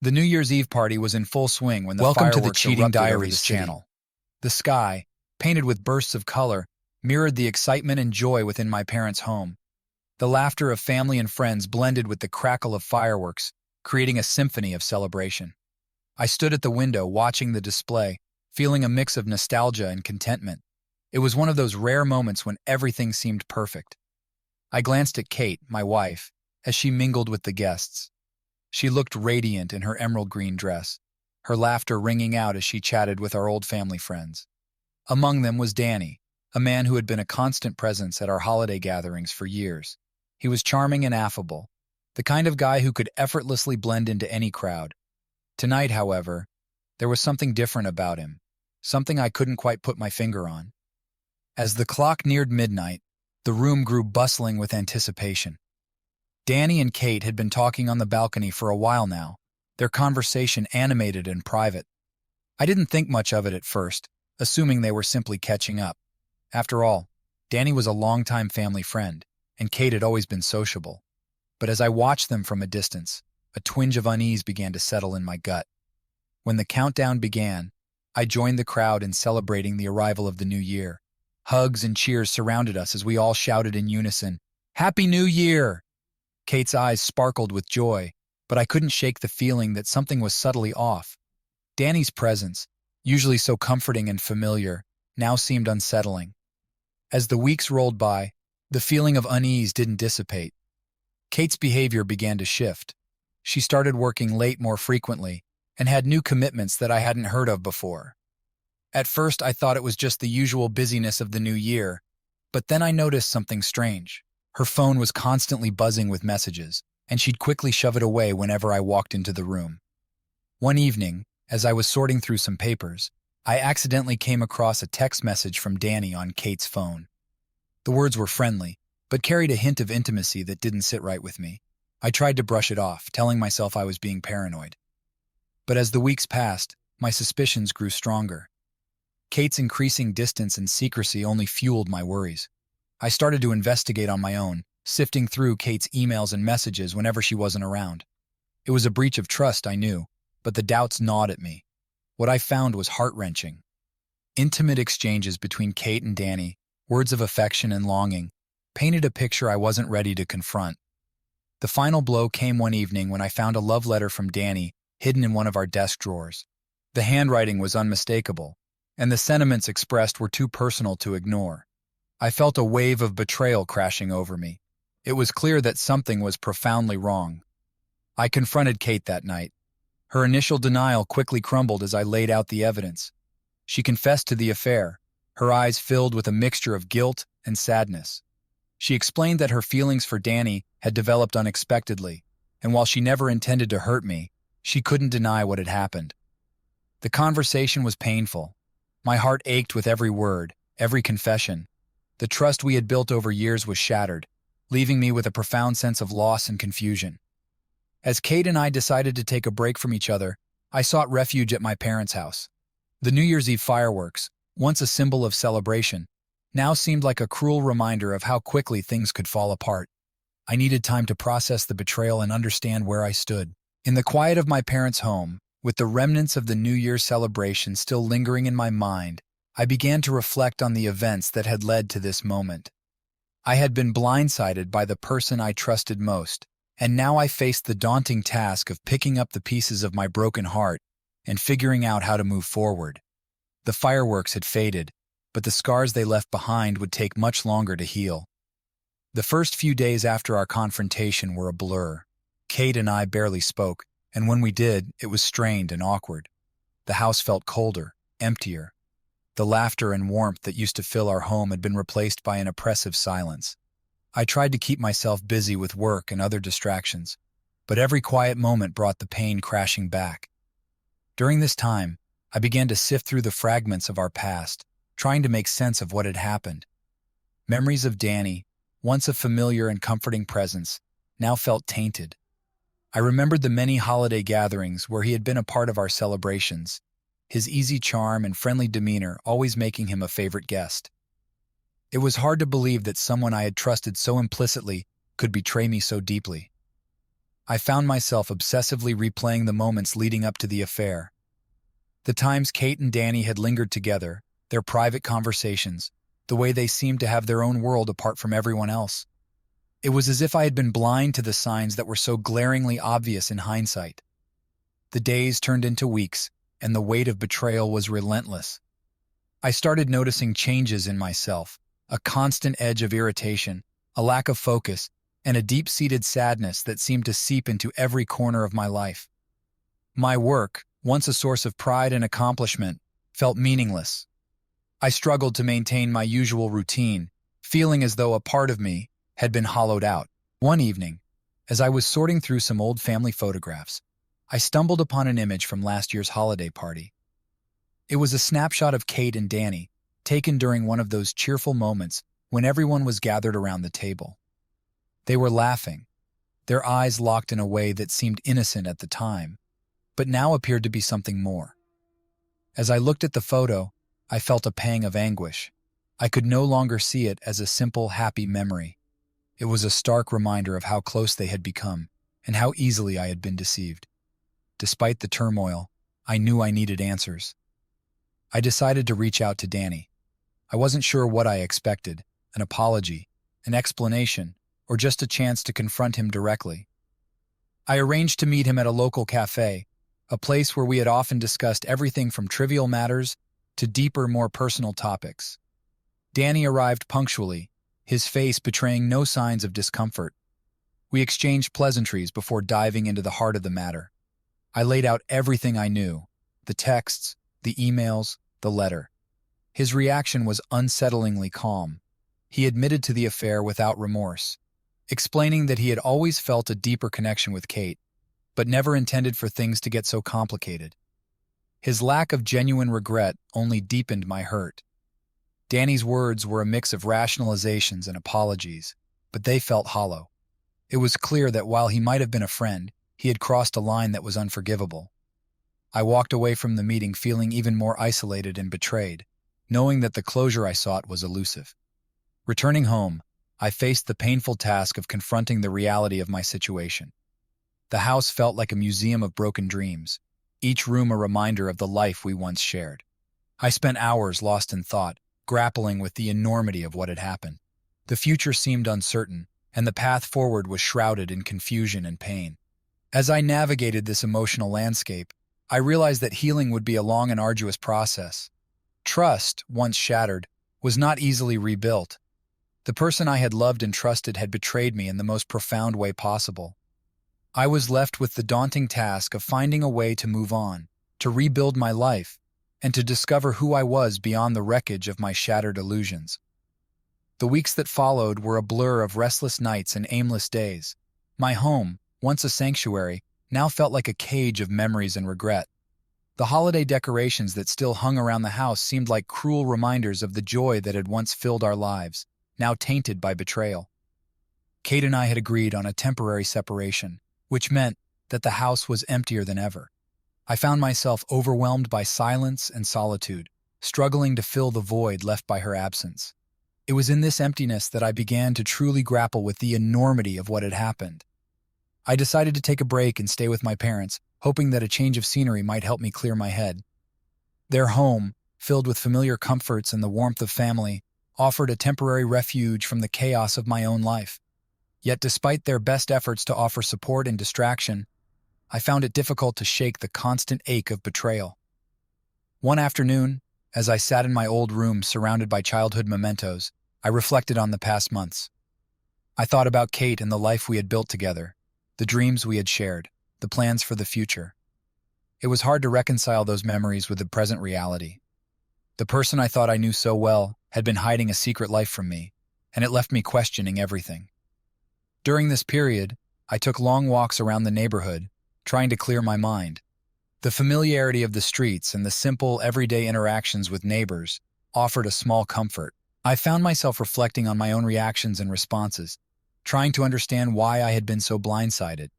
The New Year's Eve party was in full swing when the Welcome to the fireworks Cheating erupted over the Diaries city. channel. The sky, painted with bursts of color, mirrored the excitement and joy within my parents' home. The laughter of family and friends blended with the crackle of fireworks, creating a symphony of celebration. I stood at the window watching the display, feeling a mix of nostalgia and contentment. It was one of those rare moments when everything seemed perfect. I glanced at Kate, my wife, as she mingled with the guests. She looked radiant in her emerald green dress, her laughter ringing out as she chatted with our old family friends. Among them was Danny, a man who had been a constant presence at our holiday gatherings for years. He was charming and affable, the kind of guy who could effortlessly blend into any crowd. Tonight, however, there was something different about him, something I couldn't quite put my finger on. As the clock neared midnight, the room grew bustling with anticipation. Danny and Kate had been talking on the balcony for a while now, their conversation animated and private. I didn't think much of it at first, assuming they were simply catching up. After all, Danny was a longtime family friend, and Kate had always been sociable. But as I watched them from a distance, a twinge of unease began to settle in my gut. When the countdown began, I joined the crowd in celebrating the arrival of the new year. Hugs and cheers surrounded us as we all shouted in unison, "Happy New Year!" Kate's eyes sparkled with joy, but I couldn't shake the feeling that something was subtly off. Danny's presence, usually so comforting and familiar, now seemed unsettling. As the weeks rolled by, the feeling of unease didn't dissipate. Kate's behavior began to shift. She started working late more frequently and had new commitments that I hadn't heard of before. At first, I thought it was just the usual busyness of the new year, but then I noticed something strange. Her phone was constantly buzzing with messages, and she'd quickly shove it away whenever I walked into the room. One evening, as I was sorting through some papers, I accidentally came across a text message from Danny on Kate's phone. The words were friendly, but carried a hint of intimacy that didn't sit right with me. I tried to brush it off, telling myself I was being paranoid. But as the weeks passed, my suspicions grew stronger. Kate's increasing distance and secrecy only fueled my worries. I started to investigate on my own, sifting through Kate's emails and messages whenever she wasn't around. It was a breach of trust, I knew, but the doubts gnawed at me. What I found was heart-wrenching. Intimate exchanges between Kate and Danny, words of affection and longing, painted a picture I wasn't ready to confront. The final blow came one evening when I found a love letter from Danny hidden in one of our desk drawers. The handwriting was unmistakable, and the sentiments expressed were too personal to ignore. I felt a wave of betrayal crashing over me. It was clear that something was profoundly wrong. I confronted Kate that night. Her initial denial quickly crumbled as I laid out the evidence. She confessed to the affair, her eyes filled with a mixture of guilt and sadness. She explained that her feelings for Danny had developed unexpectedly, and while she never intended to hurt me, she couldn't deny what had happened. The conversation was painful. My heart ached with every word, every confession. The trust we had built over years was shattered, leaving me with a profound sense of loss and confusion. As Kate and I decided to take a break from each other, I sought refuge at my parents' house. The New Year's Eve fireworks, once a symbol of celebration, now seemed like a cruel reminder of how quickly things could fall apart. I needed time to process the betrayal and understand where I stood. In the quiet of my parents' home, with the remnants of the New Year's celebration still lingering in my mind, I began to reflect on the events that had led to this moment. I had been blindsided by the person I trusted most, and now I faced the daunting task of picking up the pieces of my broken heart and figuring out how to move forward. The fireworks had faded, but the scars they left behind would take much longer to heal. The first few days after our confrontation were a blur. Kate and I barely spoke, and when we did, it was strained and awkward. The house felt colder, emptier. The laughter and warmth that used to fill our home had been replaced by an oppressive silence. I tried to keep myself busy with work and other distractions, but every quiet moment brought the pain crashing back. During this time, I began to sift through the fragments of our past, trying to make sense of what had happened. Memories of Danny, once a familiar and comforting presence, now felt tainted. I remembered the many holiday gatherings where he had been a part of our celebrations, his easy charm and friendly demeanor always making him a favorite guest. It was hard to believe that someone I had trusted so implicitly could betray me so deeply. I found myself obsessively replaying the moments leading up to the affair. The times Kate and Danny had lingered together, their private conversations, the way they seemed to have their own world apart from everyone else. It was as if I had been blind to the signs that were so glaringly obvious in hindsight. The days turned into weeks, and the weight of betrayal was relentless. I started noticing changes in myself, a constant edge of irritation, a lack of focus, and a deep-seated sadness that seemed to seep into every corner of my life. My work, once a source of pride and accomplishment, felt meaningless. I struggled to maintain my usual routine, feeling as though a part of me had been hollowed out. One evening, as I was sorting through some old family photographs, I stumbled upon an image from last year's holiday party. It was a snapshot of Kate and Danny, taken during one of those cheerful moments when everyone was gathered around the table. They were laughing, their eyes locked in a way that seemed innocent at the time, but now appeared to be something more. As I looked at the photo, I felt a pang of anguish. I could no longer see it as a simple, happy memory. It was a stark reminder of how close they had become and how easily I had been deceived. Despite the turmoil, I knew I needed answers. I decided to reach out to Danny. I wasn't sure what I expected, an apology, an explanation, or just a chance to confront him directly. I arranged to meet him at a local cafe, a place where we had often discussed everything from trivial matters to deeper, more personal topics. Danny arrived punctually, his face betraying no signs of discomfort. We exchanged pleasantries before diving into the heart of the matter. I laid out everything I knew, the texts, the emails, the letter. His reaction was unsettlingly calm. He admitted to the affair without remorse, explaining that he had always felt a deeper connection with Kate, but never intended for things to get so complicated. His lack of genuine regret only deepened my hurt. Danny's words were a mix of rationalizations and apologies, but they felt hollow. It was clear that while he might have been a friend, he had crossed a line that was unforgivable. I walked away from the meeting feeling even more isolated and betrayed, knowing that the closure I sought was elusive. Returning home, I faced the painful task of confronting the reality of my situation. The house felt like a museum of broken dreams, each room a reminder of the life we once shared. I spent hours lost in thought, grappling with the enormity of what had happened. The future seemed uncertain, and the path forward was shrouded in confusion and pain. As I navigated this emotional landscape, I realized that healing would be a long and arduous process. Trust, once shattered, was not easily rebuilt. The person I had loved and trusted had betrayed me in the most profound way possible. I was left with the daunting task of finding a way to move on, to rebuild my life, and to discover who I was beyond the wreckage of my shattered illusions. The weeks that followed were a blur of restless nights and aimless days. My home, once a sanctuary, now felt like a cage of memories and regret. The holiday decorations that still hung around the house seemed like cruel reminders of the joy that had once filled our lives, now tainted by betrayal. Kate and I had agreed on a temporary separation, which meant that the house was emptier than ever. I found myself overwhelmed by silence and solitude, struggling to fill the void left by her absence. It was in this emptiness that I began to truly grapple with the enormity of what had happened. I decided to take a break and stay with my parents, hoping that a change of scenery might help me clear my head. Their home, filled with familiar comforts and the warmth of family, offered a temporary refuge from the chaos of my own life. Yet despite their best efforts to offer support and distraction, I found it difficult to shake the constant ache of betrayal. One afternoon, as I sat in my old room surrounded by childhood mementos, I reflected on the past months. I thought about Kate and the life we had built together, the dreams we had shared, the plans for the future. It was hard to reconcile those memories with the present reality. The person I thought I knew so well had been hiding a secret life from me, and it left me questioning everything. During this period, I took long walks around the neighborhood, trying to clear my mind. The familiarity of the streets and the simple, everyday interactions with neighbors offered a small comfort. I found myself reflecting on my own reactions and responses, trying to understand why I had been so blindsided.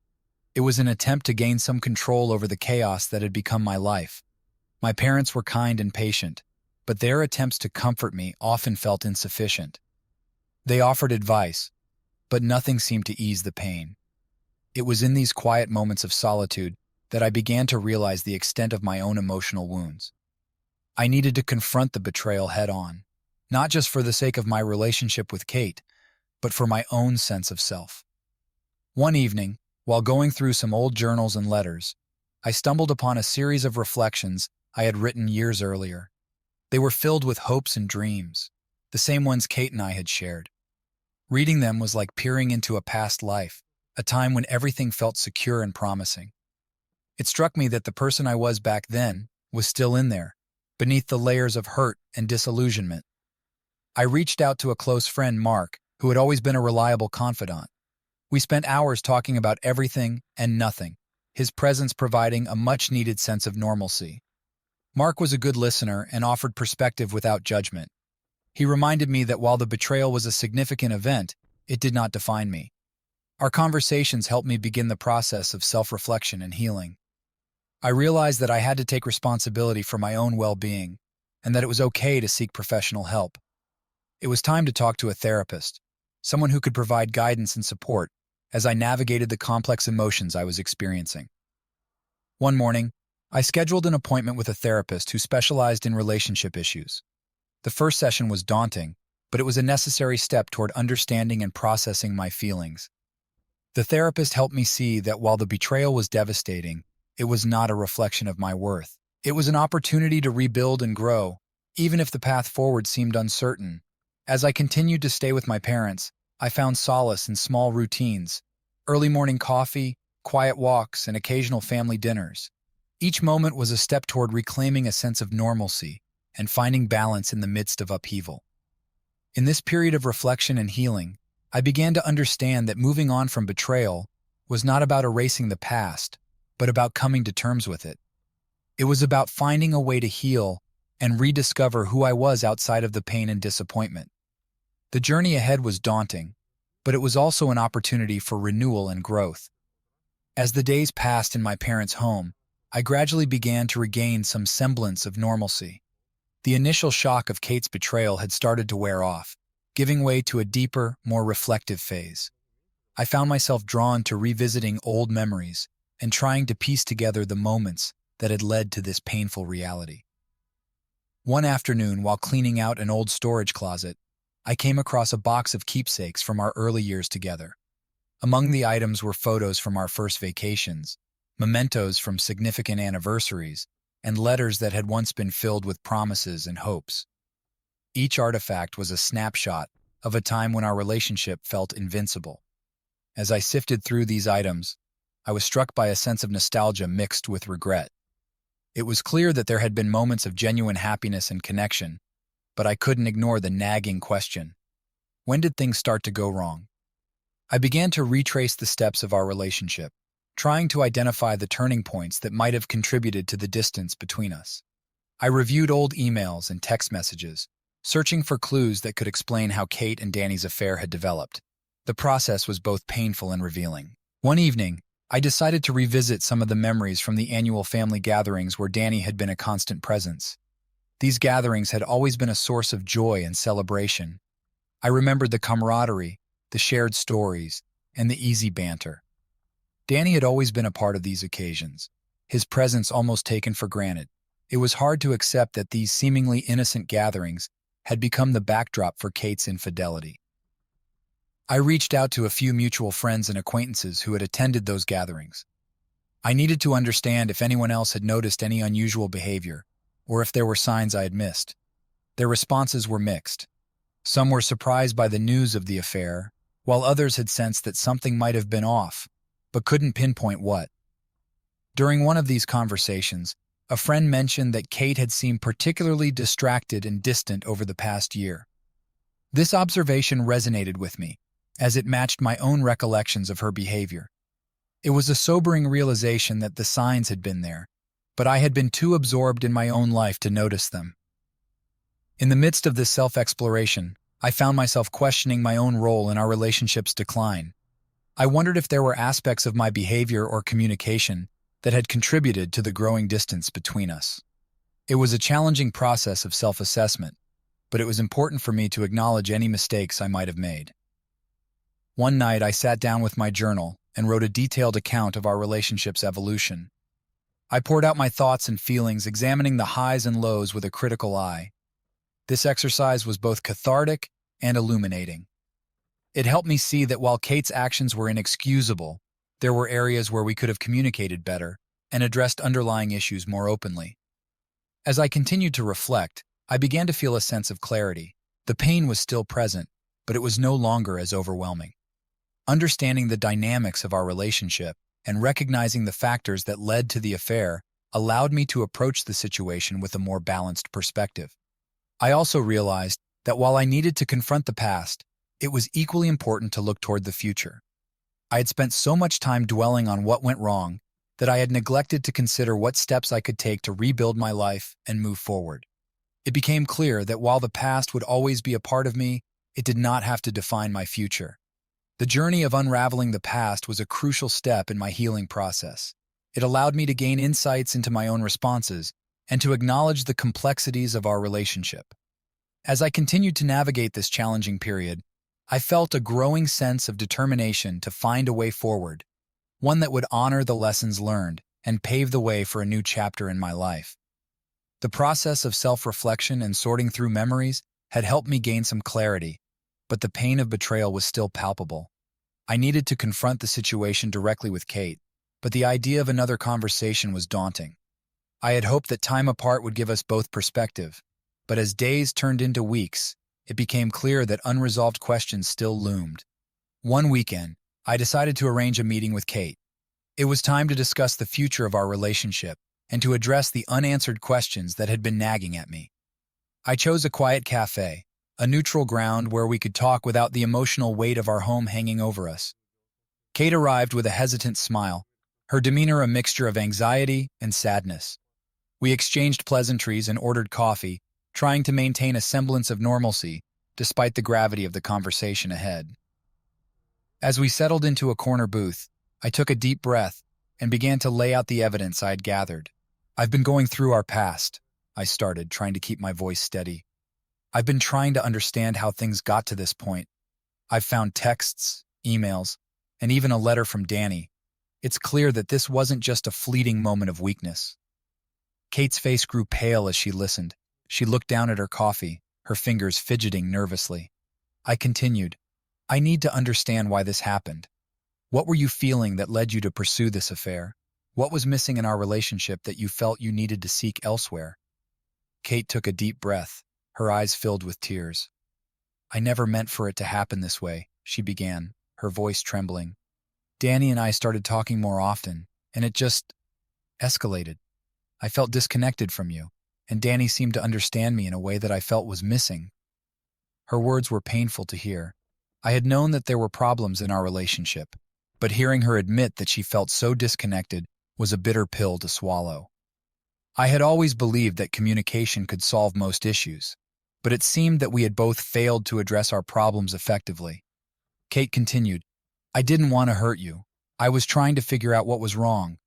It was an attempt to gain some control over the chaos that had become my life. My parents were kind and patient, but their attempts to comfort me often felt insufficient. They offered advice, but nothing seemed to ease the pain. It was in these quiet moments of solitude that I began to realize the extent of my own emotional wounds. I needed to confront the betrayal head-on, not just for the sake of my relationship with Kate, but for my own sense of self. One evening, while going through some old journals and letters, I stumbled upon a series of reflections I had written years earlier. They were filled with hopes and dreams, the same ones Kate and I had shared. Reading them was like peering into a past life, a time when everything felt secure and promising. It struck me that the person I was back then was still in there, beneath the layers of hurt and disillusionment. I reached out to a close friend, Mark, who had always been a reliable confidant. We spent hours talking about everything and nothing, his presence providing a much-needed sense of normalcy. Mark was a good listener and offered perspective without judgment. He reminded me that while the betrayal was a significant event, it did not define me. Our conversations helped me begin the process of self-reflection and healing. I realized that I had to take responsibility for my own well-being, and that it was okay to seek professional help. It was time to talk to a therapist, someone who could provide guidance and support as I navigated the complex emotions I was experiencing. One morning, I scheduled an appointment with a therapist who specialized in relationship issues. The first session was daunting, but it was a necessary step toward understanding and processing my feelings. The therapist helped me see that while the betrayal was devastating, it was not a reflection of my worth. It was an opportunity to rebuild and grow, even if the path forward seemed uncertain. As I continued to stay with my parents, I found solace in small routines: early morning coffee, quiet walks, and occasional family dinners. Each moment was a step toward reclaiming a sense of normalcy and finding balance in the midst of upheaval. In this period of reflection and healing, I began to understand that moving on from betrayal was not about erasing the past, but about coming to terms with it. It was about finding a way to heal and rediscover who I was outside of the pain and disappointment. The journey ahead was daunting, but it was also an opportunity for renewal and growth. As the days passed in my parents' home, I gradually began to regain some semblance of normalcy. The initial shock of Kate's betrayal had started to wear off, giving way to a deeper, more reflective phase. I found myself drawn to revisiting old memories and trying to piece together the moments that had led to this painful reality. One afternoon, while cleaning out an old storage closet, I came across a box of keepsakes from our early years together. Among the items were photos from our first vacations, mementos from significant anniversaries, and letters that had once been filled with promises and hopes. Each artifact was a snapshot of a time when our relationship felt invincible. As I sifted through these items, I was struck by a sense of nostalgia mixed with regret. It was clear that there had been moments of genuine happiness and connection, but I couldn't ignore the nagging question: when did things start to go wrong? I began to retrace the steps of our relationship, trying to identify the turning points that might have contributed to the distance between us. I reviewed old emails and text messages, searching for clues that could explain how Kate and Danny's affair had developed. The process was both painful and revealing. One evening, I decided to revisit some of the memories from the annual family gatherings where Danny had been a constant presence. These gatherings had always been a source of joy and celebration. I remembered the camaraderie, the shared stories, and the easy banter. Danny had always been a part of these occasions, his presence almost taken for granted. It was hard to accept that these seemingly innocent gatherings had become the backdrop for Kate's infidelity. I reached out to a few mutual friends and acquaintances who had attended those gatherings. I needed to understand if anyone else had noticed any unusual behavior, or if there were signs I had missed. Their responses were mixed. Some were surprised by the news of the affair, while others had sensed that something might have been off, but couldn't pinpoint what. During one of these conversations, a friend mentioned that Kate had seemed particularly distracted and distant over the past year. This observation resonated with me, as it matched my own recollections of her behavior. It was a sobering realization that the signs had been there, but I had been too absorbed in my own life to notice them. In the midst of this self-exploration, I found myself questioning my own role in our relationship's decline. I wondered if there were aspects of my behavior or communication that had contributed to the growing distance between us. It was a challenging process of self-assessment, but it was important for me to acknowledge any mistakes I might have made. One night I sat down with my journal and wrote a detailed account of our relationship's evolution. I poured out my thoughts and feelings, examining the highs and lows with a critical eye. This exercise was both cathartic and illuminating. It helped me see that while Kate's actions were inexcusable, there were areas where we could have communicated better and addressed underlying issues more openly. As I continued to reflect, I began to feel a sense of clarity. The pain was still present, but it was no longer as overwhelming. Understanding the dynamics of our relationship and recognizing the factors that led to the affair allowed me to approach the situation with a more balanced perspective. I also realized that while I needed to confront the past, it was equally important to look toward the future. I had spent so much time dwelling on what went wrong that I had neglected to consider what steps I could take to rebuild my life and move forward. It became clear that while the past would always be a part of me, it did not have to define my future. The journey of unraveling the past was a crucial step in my healing process. It allowed me to gain insights into my own responses and to acknowledge the complexities of our relationship. As I continued to navigate this challenging period, I felt a growing sense of determination to find a way forward, one that would honor the lessons learned and pave the way for a new chapter in my life. The process of self-reflection and sorting through memories had helped me gain some clarity, but the pain of betrayal was still palpable. I needed to confront the situation directly with Kate, but the idea of another conversation was daunting. I had hoped that time apart would give us both perspective, but as days turned into weeks, it became clear that unresolved questions still loomed. One weekend, I decided to arrange a meeting with Kate. It was time to discuss the future of our relationship and to address the unanswered questions that had been nagging at me. I chose a quiet cafe, a neutral ground where we could talk without the emotional weight of our home hanging over us. Kate arrived with a hesitant smile, her demeanor a mixture of anxiety and sadness. We exchanged pleasantries and ordered coffee, trying to maintain a semblance of normalcy despite the gravity of the conversation ahead. As we settled into a corner booth, I took a deep breath and began to lay out the evidence I had gathered. "I've been going through our past," I started, trying to keep my voice steady. "I've been trying to understand how things got to this point. I've found texts, emails, and even a letter from Danny. It's clear that this wasn't just a fleeting moment of weakness." Kate's face grew pale as she listened. She looked down at her coffee, her fingers fidgeting nervously. I continued, "I need to understand why this happened. What were you feeling that led you to pursue this affair? What was missing in our relationship that you felt you needed to seek elsewhere?" Kate took a deep breath, her eyes filled with tears. "I never meant for it to happen this way," she began, her voice trembling. "Danny and I started talking more often, and it just escalated. I felt disconnected from you, and Danny seemed to understand me in a way that I felt was missing." Her words were painful to hear. I had known that there were problems in our relationship, but hearing her admit that she felt so disconnected was a bitter pill to swallow. I had always believed that communication could solve most issues, but it seemed that we had both failed to address our problems effectively. Kate continued, "I didn't want to hurt you. I was trying to figure out what was wrong,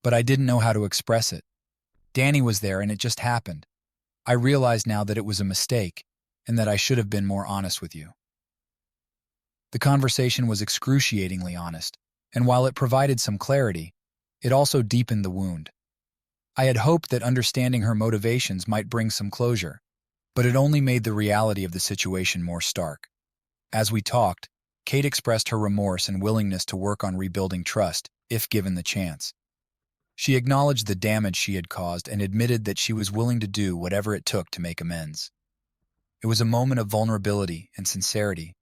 but I didn't know how to express it. Danny was there and it just happened. I realize now that it was a mistake and that I should have been more honest with you." The conversation was excruciatingly honest, and while it provided some clarity, it also deepened the wound. I had hoped that understanding her motivations might bring some closure, but it only made the reality of the situation more stark. As we talked, Kate expressed her remorse and willingness to work on rebuilding trust, if given the chance. She acknowledged the damage she had caused and admitted that she was willing to do whatever it took to make amends. It was a moment of vulnerability and sincerity,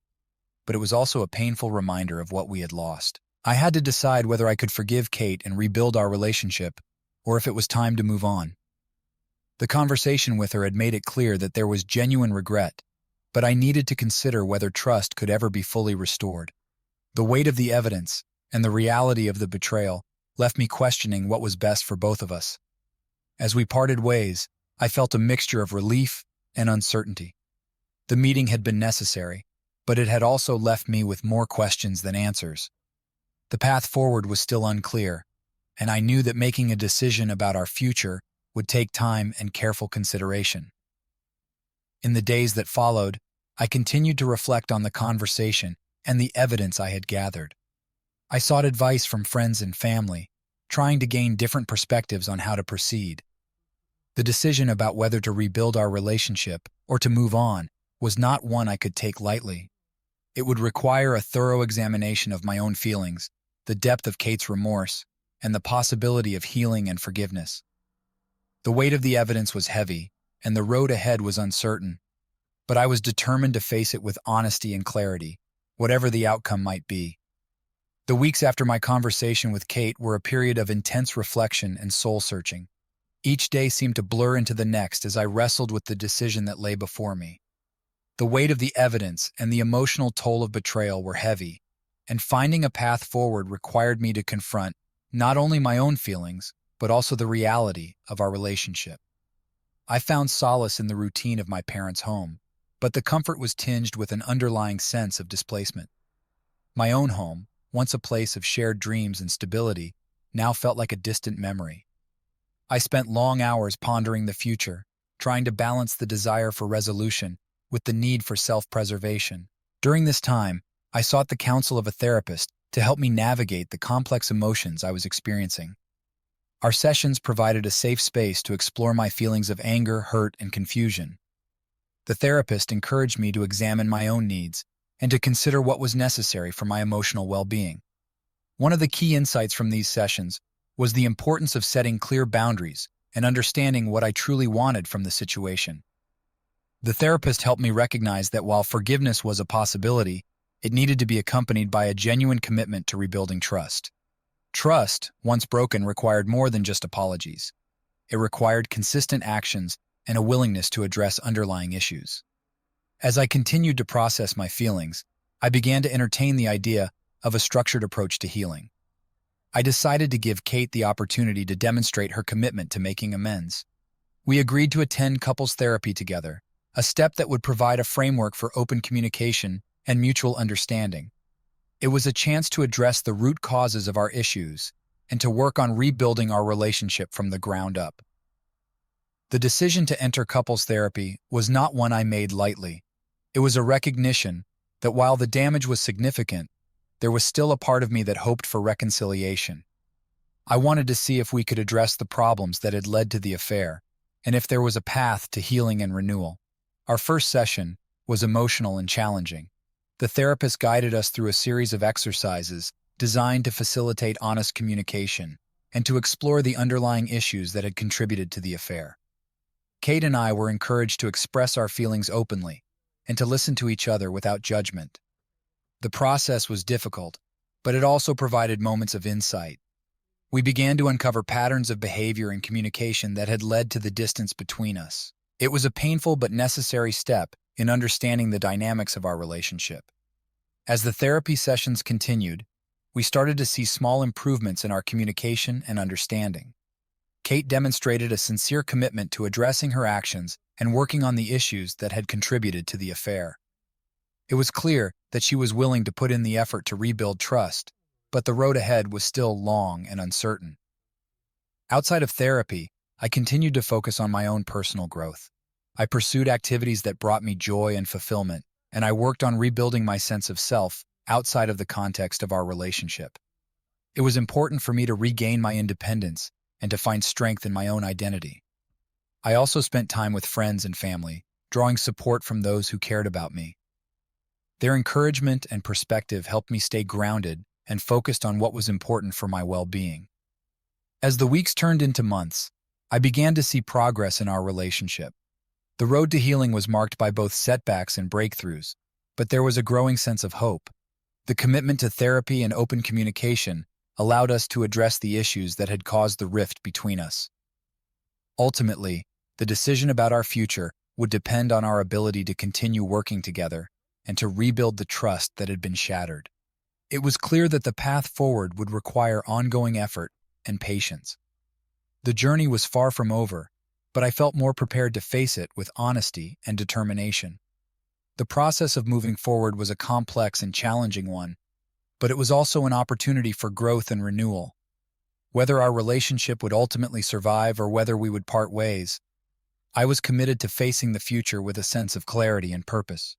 but it was also a painful reminder of what we had lost. I had to decide whether I could forgive Kate and rebuild our relationship, or if it was time to move on. The conversation with her had made it clear that there was genuine regret, but I needed to consider whether trust could ever be fully restored. The weight of the evidence and the reality of the betrayal left me questioning what was best for both of us. As we parted ways, I felt a mixture of relief and uncertainty. The meeting had been necessary, but it had also left me with more questions than answers. The path forward was still unclear, and I knew that making a decision about our future would take time and careful consideration. In the days that followed, I continued to reflect on the conversation and the evidence I had gathered. I sought advice from friends and family, trying to gain different perspectives on how to proceed. The decision about whether to rebuild our relationship or to move on was not one I could take lightly. It would require a thorough examination of my own feelings, the depth of Kate's remorse, and the possibility of healing and forgiveness. The weight of the evidence was heavy, and the road ahead was uncertain, but I was determined to face it with honesty and clarity, whatever the outcome might be. The weeks after my conversation with Kate were a period of intense reflection and soul-searching. Each day seemed to blur into the next as I wrestled with the decision that lay before me. The weight of the evidence and the emotional toll of betrayal were heavy, and finding a path forward required me to confront not only my own feelings, but also the reality of our relationship. I found solace in the routine of my parents' home, but the comfort was tinged with an underlying sense of displacement. My own home, once a place of shared dreams and stability, now felt like a distant memory. I spent long hours pondering the future, trying to balance the desire for resolution with the need for self-preservation. During this time, I sought the counsel of a therapist to help me navigate the complex emotions I was experiencing. Our sessions provided a safe space to explore my feelings of anger, hurt, and confusion. The therapist encouraged me to examine my own needs and to consider what was necessary for my emotional well-being. One of the key insights from these sessions was the importance of setting clear boundaries and understanding what I truly wanted from the situation. The therapist helped me recognize that while forgiveness was a possibility, it needed to be accompanied by a genuine commitment to rebuilding trust. Trust, once broken, required more than just apologies. It required consistent actions and a willingness to address underlying issues. As I continued to process my feelings, I began to entertain the idea of a structured approach to healing. I decided to give Kate the opportunity to demonstrate her commitment to making amends. We agreed to attend couples therapy together, a step that would provide a framework for open communication and mutual understanding. It was a chance to address the root causes of our issues and to work on rebuilding our relationship from the ground up. The decision to enter couples therapy was not one I made lightly. It was a recognition that while the damage was significant, there was still a part of me that hoped for reconciliation. I wanted to see if we could address the problems that had led to the affair, and if there was a path to healing and renewal. Our first session was emotional and challenging. The therapist guided us through a series of exercises designed to facilitate honest communication and to explore the underlying issues that had contributed to the affair. Kate and I were encouraged to express our feelings openly and to listen to each other without judgment. The process was difficult, but it also provided moments of insight. We began to uncover patterns of behavior and communication that had led to the distance between us. It was a painful but necessary step in understanding the dynamics of our relationship. As the therapy sessions continued, we started to see small improvements in our communication and understanding. Kate demonstrated a sincere commitment to addressing her actions and working on the issues that had contributed to the affair. It was clear that she was willing to put in the effort to rebuild trust, but the road ahead was still long and uncertain. Outside of therapy, I continued to focus on my own personal growth. I pursued activities that brought me joy and fulfillment, and I worked on rebuilding my sense of self outside of the context of our relationship. It was important for me to regain my independence and to find strength in my own identity. I also spent time with friends and family, drawing support from those who cared about me. Their encouragement and perspective helped me stay grounded and focused on what was important for my well-being. As the weeks turned into months, I began to see progress in our relationship. The road to healing was marked by both setbacks and breakthroughs, but there was a growing sense of hope. The commitment to therapy and open communication allowed us to address the issues that had caused the rift between us. Ultimately, the decision about our future would depend on our ability to continue working together and to rebuild the trust that had been shattered. It was clear that the path forward would require ongoing effort and patience. The journey was far from over, but I felt more prepared to face it with honesty and determination. The process of moving forward was a complex and challenging one, but it was also an opportunity for growth and renewal. Whether our relationship would ultimately survive or whether we would part ways, I was committed to facing the future with a sense of clarity and purpose.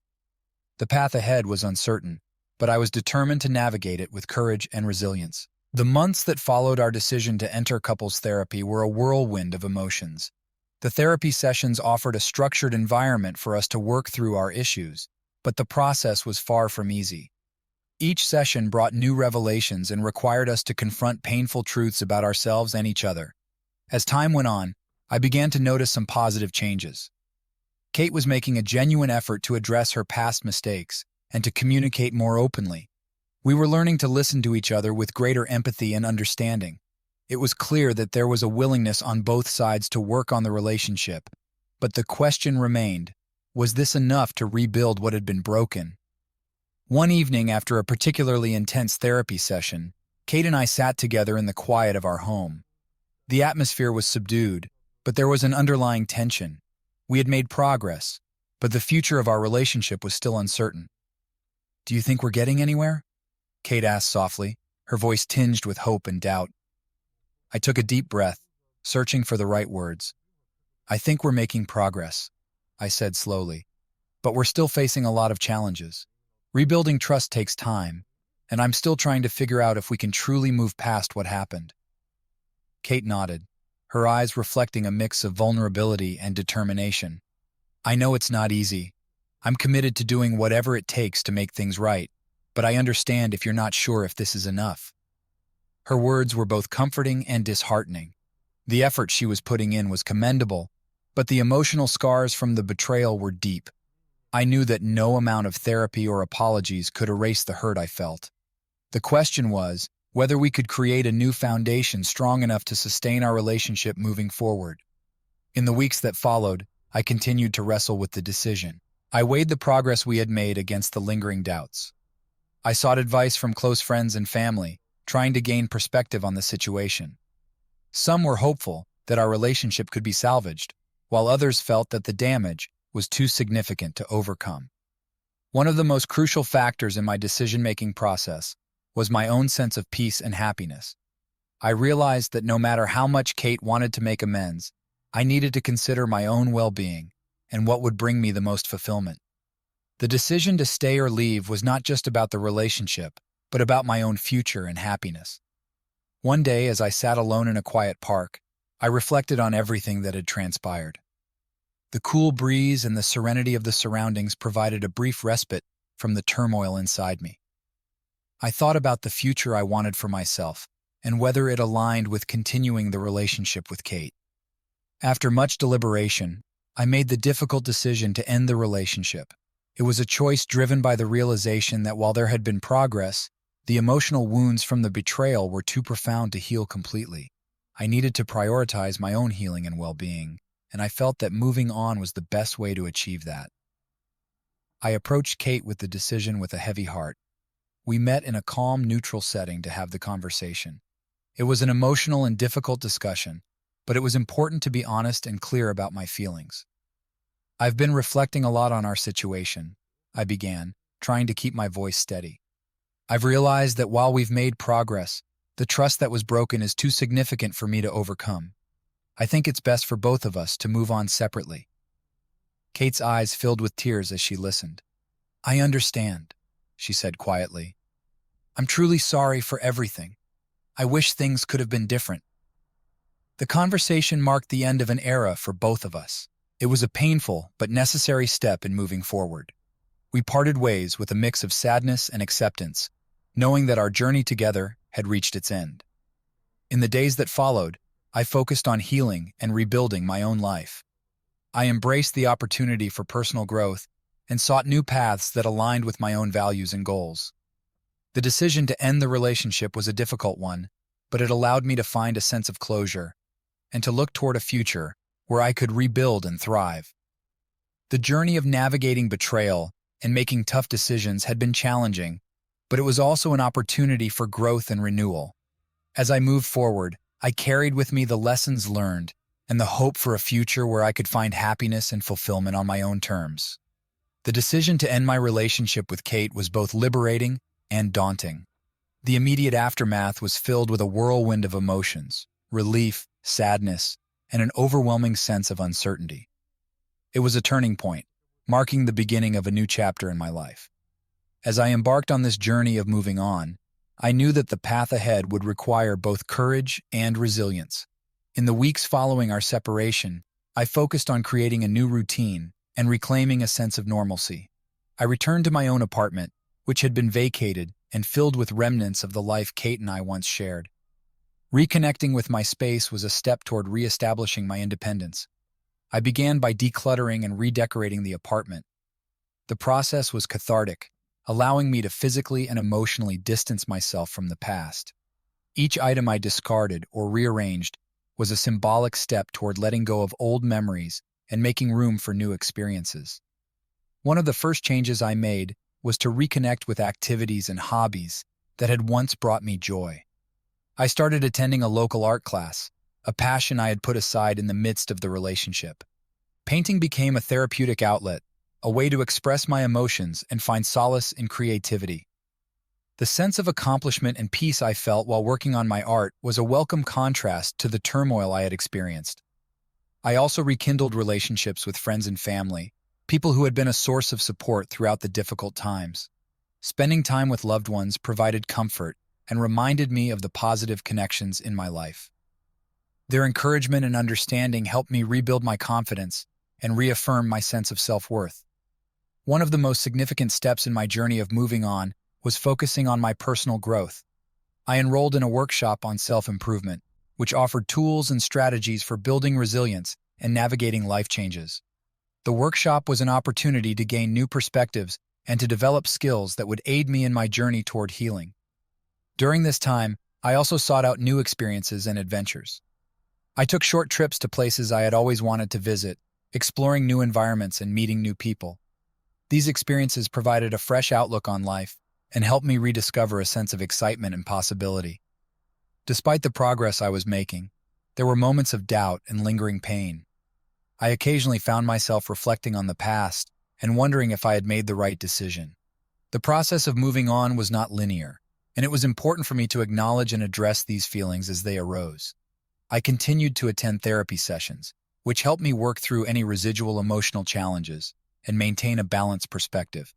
The path ahead was uncertain, but I was determined to navigate it with courage and resilience. The months that followed our decision to enter couples therapy were a whirlwind of emotions. The therapy sessions offered a structured environment for us to work through our issues, but the process was far from easy. Each session brought new revelations and required us to confront painful truths about ourselves and each other. As time went on, I began to notice some positive changes. Kate was making a genuine effort to address her past mistakes and to communicate more openly. We were learning to listen to each other with greater empathy and understanding. It was clear that there was a willingness on both sides to work on the relationship, but the question remained, was this enough to rebuild what had been broken? One evening after a particularly intense therapy session, Kate and I sat together in the quiet of our home. The atmosphere was subdued, but there was an underlying tension. We had made progress, but the future of our relationship was still uncertain. "Do you think we're getting anywhere?" Kate asked softly, her voice tinged with hope and doubt. I took a deep breath, searching for the right words. "I think we're making progress," I said slowly, "but we're still facing a lot of challenges. Rebuilding trust takes time, and I'm still trying to figure out if we can truly move past what happened." Kate nodded, her eyes reflecting a mix of vulnerability and determination. "I know it's not easy. I'm committed to doing whatever it takes to make things right, but I understand if you're not sure if this is enough." Her words were both comforting and disheartening. The effort she was putting in was commendable, but the emotional scars from the betrayal were deep. I knew that no amount of therapy or apologies could erase the hurt I felt. The question was whether we could create a new foundation strong enough to sustain our relationship moving forward. In the weeks that followed, I continued to wrestle with the decision. I weighed the progress we had made against the lingering doubts. I sought advice from close friends and family, trying to gain perspective on the situation. Some were hopeful that our relationship could be salvaged, while others felt that the damage was too significant to overcome. One of the most crucial factors in my decision-making process was my own sense of peace and happiness. I realized that no matter how much Kate wanted to make amends, I needed to consider my own well-being and what would bring me the most fulfillment. The decision to stay or leave was not just about the relationship, but about my own future and happiness. One day, as I sat alone in a quiet park, I reflected on everything that had transpired. The cool breeze and the serenity of the surroundings provided a brief respite from the turmoil inside me. I thought about the future I wanted for myself and whether it aligned with continuing the relationship with Kate. After much deliberation, I made the difficult decision to end the relationship. It was a choice driven by the realization that while there had been progress, the emotional wounds from the betrayal were too profound to heal completely. I needed to prioritize my own healing and well-being, and I felt that moving on was the best way to achieve that. I approached Kate with the decision with a heavy heart. We met in a calm, neutral setting to have the conversation. It was an emotional and difficult discussion, but it was important to be honest and clear about my feelings. "I've been reflecting a lot on our situation," I began, trying to keep my voice steady. "I've realized that while we've made progress, the trust that was broken is too significant for me to overcome. I think it's best for both of us to move on separately." Kate's eyes filled with tears as she listened. "I understand," she said quietly. "I'm truly sorry for everything. I wish things could have been different." The conversation marked the end of an era for both of us. It was a painful but necessary step in moving forward. We parted ways with a mix of sadness and acceptance, knowing that our journey together had reached its end. In the days that followed, I focused on healing and rebuilding my own life. I embraced the opportunity for personal growth and sought new paths that aligned with my own values and goals. The decision to end the relationship was a difficult one, but it allowed me to find a sense of closure and to look toward a future where I could rebuild and thrive. The journey of navigating betrayal and making tough decisions had been challenging, but it was also an opportunity for growth and renewal. As I moved forward, I carried with me the lessons learned and the hope for a future where I could find happiness and fulfillment on my own terms. The decision to end my relationship with Kate was both liberating and daunting. The immediate aftermath was filled with a whirlwind of emotions, relief, sadness, and an overwhelming sense of uncertainty. It was a turning point, marking the beginning of a new chapter in my life. As I embarked on this journey of moving on, I knew that the path ahead would require both courage and resilience. In the weeks following our separation, I focused on creating a new routine and reclaiming a sense of normalcy. I returned to my own apartment, which had been vacated and filled with remnants of the life Kate and I once shared. Reconnecting with my space was a step toward reestablishing my independence. I began by decluttering and redecorating the apartment. The process was cathartic, allowing me to physically and emotionally distance myself from the past. Each item I discarded or rearranged was a symbolic step toward letting go of old memories and making room for new experiences. One of the first changes I made was to reconnect with activities and hobbies that had once brought me joy. I started attending a local art class, a passion I had put aside in the midst of the relationship. Painting became a therapeutic outlet, a way to express my emotions and find solace in creativity. The sense of accomplishment and peace I felt while working on my art was a welcome contrast to the turmoil I had experienced. I also rekindled relationships with friends and family, people who had been a source of support throughout the difficult times. Spending time with loved ones provided comfort and reminded me of the positive connections in my life. Their encouragement and understanding helped me rebuild my confidence and reaffirm my sense of self-worth. One of the most significant steps in my journey of moving on was focusing on my personal growth. I enrolled in a workshop on self-improvement, which offered tools and strategies for building resilience and navigating life changes. The workshop was an opportunity to gain new perspectives and to develop skills that would aid me in my journey toward healing. During this time, I also sought out new experiences and adventures. I took short trips to places I had always wanted to visit, exploring new environments and meeting new people. These experiences provided a fresh outlook on life and helped me rediscover a sense of excitement and possibility. Despite the progress I was making, there were moments of doubt and lingering pain. I occasionally found myself reflecting on the past and wondering if I had made the right decision. The process of moving on was not linear, and it was important for me to acknowledge and address these feelings as they arose. I continued to attend therapy sessions, which helped me work through any residual emotional challenges and maintain a balanced perspective.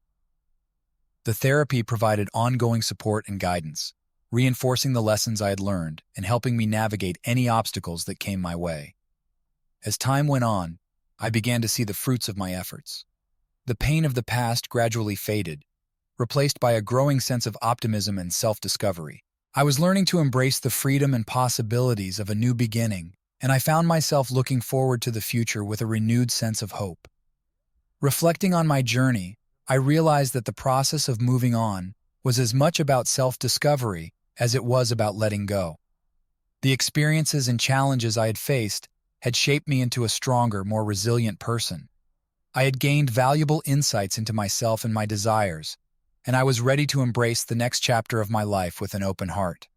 The therapy provided ongoing support and guidance, reinforcing the lessons I had learned and helping me navigate any obstacles that came my way. As time went on, I began to see the fruits of my efforts. The pain of the past gradually faded, replaced by a growing sense of optimism and self-discovery. I was learning to embrace the freedom and possibilities of a new beginning, and I found myself looking forward to the future with a renewed sense of hope. Reflecting on my journey, I realized that the process of moving on was as much about self-discovery as it was about letting go. The experiences and challenges I had faced had shaped me into a stronger, more resilient person. I had gained valuable insights into myself and my desires, and I was ready to embrace the next chapter of my life with an open heart.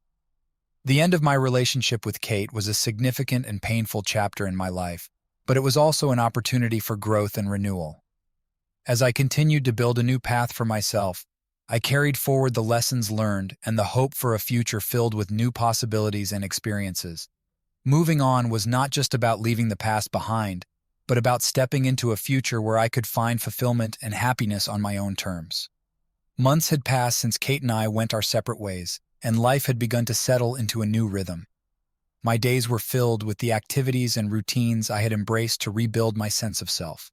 The end of my relationship with Kate was a significant and painful chapter in my life, but it was also an opportunity for growth and renewal. As I continued to build a new path for myself, I carried forward the lessons learned and the hope for a future filled with new possibilities and experiences. Moving on was not just about leaving the past behind, but about stepping into a future where I could find fulfillment and happiness on my own terms. Months had passed since Kate and I went our separate ways, and life had begun to settle into a new rhythm. My days were filled with the activities and routines I had embraced to rebuild my sense of self.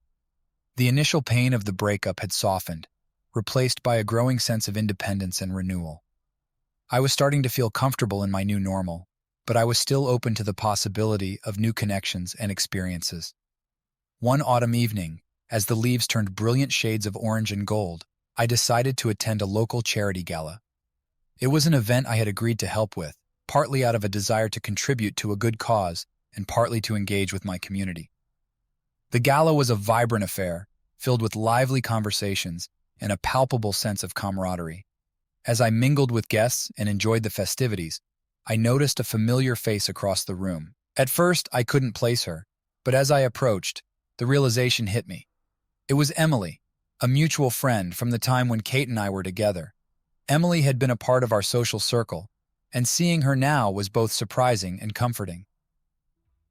The initial pain of the breakup had softened, replaced by a growing sense of independence and renewal. I was starting to feel comfortable in my new normal, but I was still open to the possibility of new connections and experiences. One autumn evening, as the leaves turned brilliant shades of orange and gold, I decided to attend a local charity gala. It was an event I had agreed to help with, partly out of a desire to contribute to a good cause and partly to engage with my community. The gala was a vibrant affair, filled with lively conversations and a palpable sense of camaraderie. As I mingled with guests and enjoyed the festivities, I noticed a familiar face across the room. At first, I couldn't place her, but as I approached, the realization hit me. It was Emily, a mutual friend from the time when Kate and I were together. Emily had been a part of our social circle, and seeing her now was both surprising and comforting.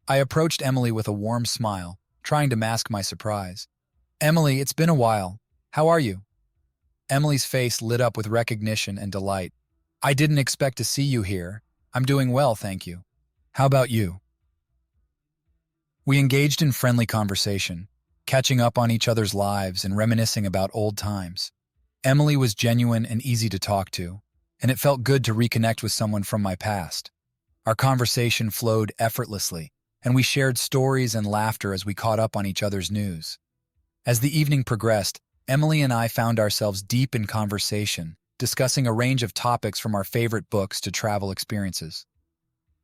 I approached Emily with a warm smile, trying to mask my surprise. "Emily, it's been a while. How are you?" Emily's face lit up with recognition and delight. "I didn't expect to see you here. I'm doing well, thank you. How about you?" We engaged in friendly conversation, catching up on each other's lives and reminiscing about old times. Emily was genuine and easy to talk to, and it felt good to reconnect with someone from my past. Our conversation flowed effortlessly, and we shared stories and laughter as we caught up on each other's news. As the evening progressed, Emily and I found ourselves deep in conversation, discussing a range of topics from our favorite books to travel experiences.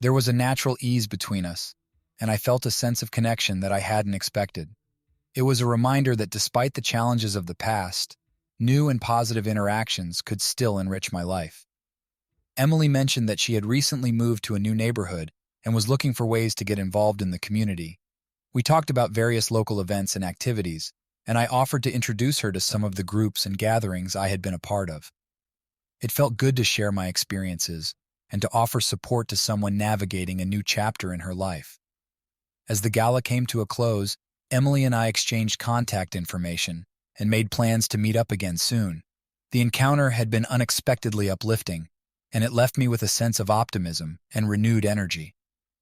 There was a natural ease between us, and I felt a sense of connection that I hadn't expected. It was a reminder that despite the challenges of the past, new and positive interactions could still enrich my life. Emily mentioned that she had recently moved to a new neighborhood and was looking for ways to get involved in the community. We talked about various local events and activities, and I offered to introduce her to some of the groups and gatherings I had been a part of. It felt good to share my experiences and to offer support to someone navigating a new chapter in her life. As the gala came to a close, Emily and I exchanged contact information and made plans to meet up again soon. The encounter had been unexpectedly uplifting, and it left me with a sense of optimism and renewed energy.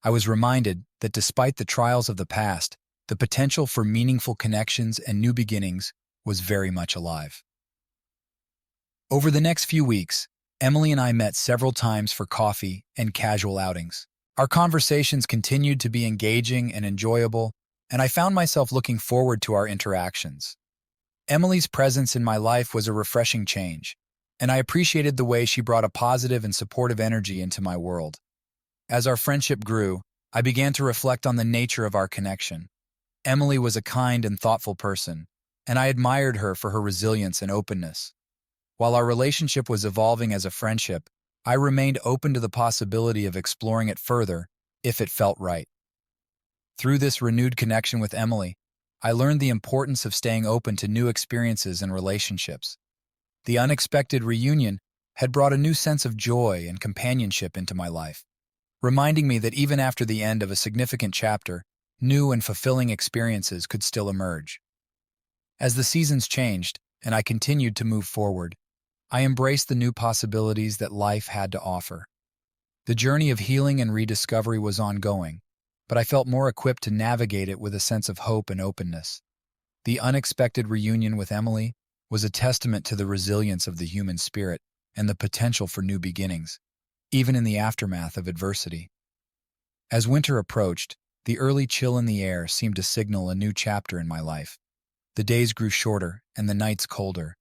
I was reminded that despite the trials of the past, the potential for meaningful connections and new beginnings was very much alive. Over the next few weeks, Emily and I met several times for coffee and casual outings. Our conversations continued to be engaging and enjoyable, and I found myself looking forward to our interactions. Emily's presence in my life was a refreshing change, and I appreciated the way she brought a positive and supportive energy into my world. As our friendship grew, I began to reflect on the nature of our connection. Emily was a kind and thoughtful person, and I admired her for her resilience and openness. While our relationship was evolving as a friendship, I remained open to the possibility of exploring it further if it felt right. Through this renewed connection with Emily, I learned the importance of staying open to new experiences and relationships. The unexpected reunion had brought a new sense of joy and companionship into my life, reminding me that even after the end of a significant chapter, new and fulfilling experiences could still emerge. As the seasons changed and I continued to move forward, I embraced the new possibilities that life had to offer. The journey of healing and rediscovery was ongoing, but I felt more equipped to navigate it with a sense of hope and openness. The unexpected reunion with Emily was a testament to the resilience of the human spirit and the potential for new beginnings, even in the aftermath of adversity. As winter approached, the early chill in the air seemed to signal a new chapter in my life. The days grew shorter and the nights colder,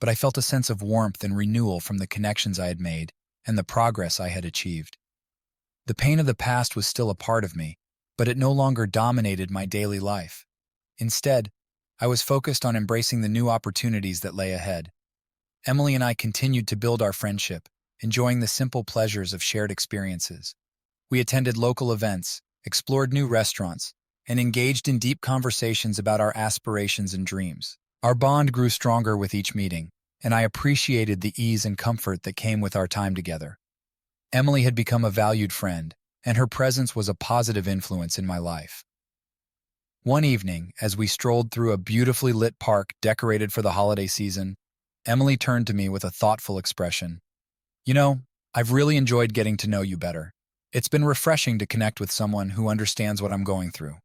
but I felt a sense of warmth and renewal from the connections I had made and the progress I had achieved. The pain of the past was still a part of me, but it no longer dominated my daily life. Instead, I was focused on embracing the new opportunities that lay ahead. Emily and I continued to build our friendship, enjoying the simple pleasures of shared experiences. We attended local events, explored new restaurants, and engaged in deep conversations about our aspirations and dreams. Our bond grew stronger with each meeting, and I appreciated the ease and comfort that came with our time together. Emily had become a valued friend, and her presence was a positive influence in my life. One evening, as we strolled through a beautifully lit park decorated for the holiday season, Emily turned to me with a thoughtful expression. "You know, I've really enjoyed getting to know you better. It's been refreshing to connect with someone who understands what I'm going through."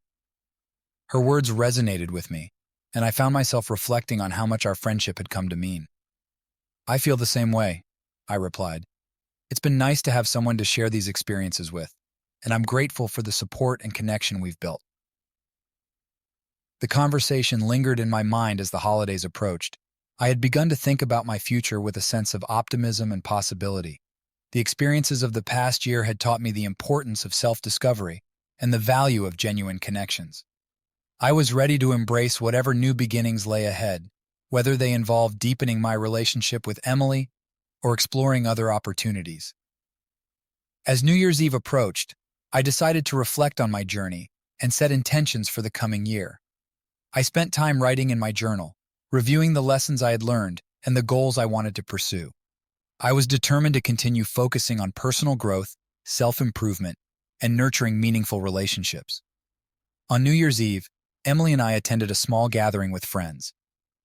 Her words resonated with me, and I found myself reflecting on how much our friendship had come to mean. "I feel the same way," I replied. "It's been nice to have someone to share these experiences with, and I'm grateful for the support and connection we've built." The conversation lingered in my mind as the holidays approached. I had begun to think about my future with a sense of optimism and possibility. The experiences of the past year had taught me the importance of self-discovery and the value of genuine connections. I was ready to embrace whatever new beginnings lay ahead, whether they involved deepening my relationship with Emily or exploring other opportunities. As New Year's Eve approached, I decided to reflect on my journey and set intentions for the coming year. I spent time writing in my journal, reviewing the lessons I had learned and the goals I wanted to pursue. I was determined to continue focusing on personal growth, self-improvement, and nurturing meaningful relationships. On New Year's Eve, Emily and I attended a small gathering with friends.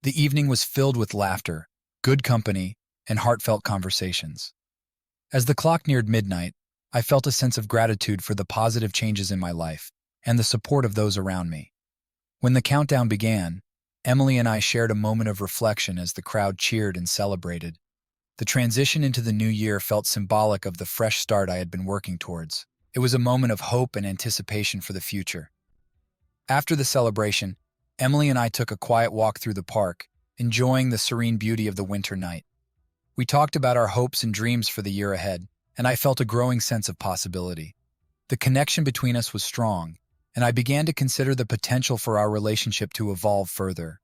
The evening was filled with laughter, good company, and heartfelt conversations. As the clock neared midnight, I felt a sense of gratitude for the positive changes in my life and the support of those around me. When the countdown began, Emily and I shared a moment of reflection as the crowd cheered and celebrated. The transition into the new year felt symbolic of the fresh start I had been working towards. It was a moment of hope and anticipation for the future. After the celebration, Emily and I took a quiet walk through the park, enjoying the serene beauty of the winter night. We talked about our hopes and dreams for the year ahead, and I felt a growing sense of possibility. The connection between us was strong, and I began to consider the potential for our relationship to evolve further.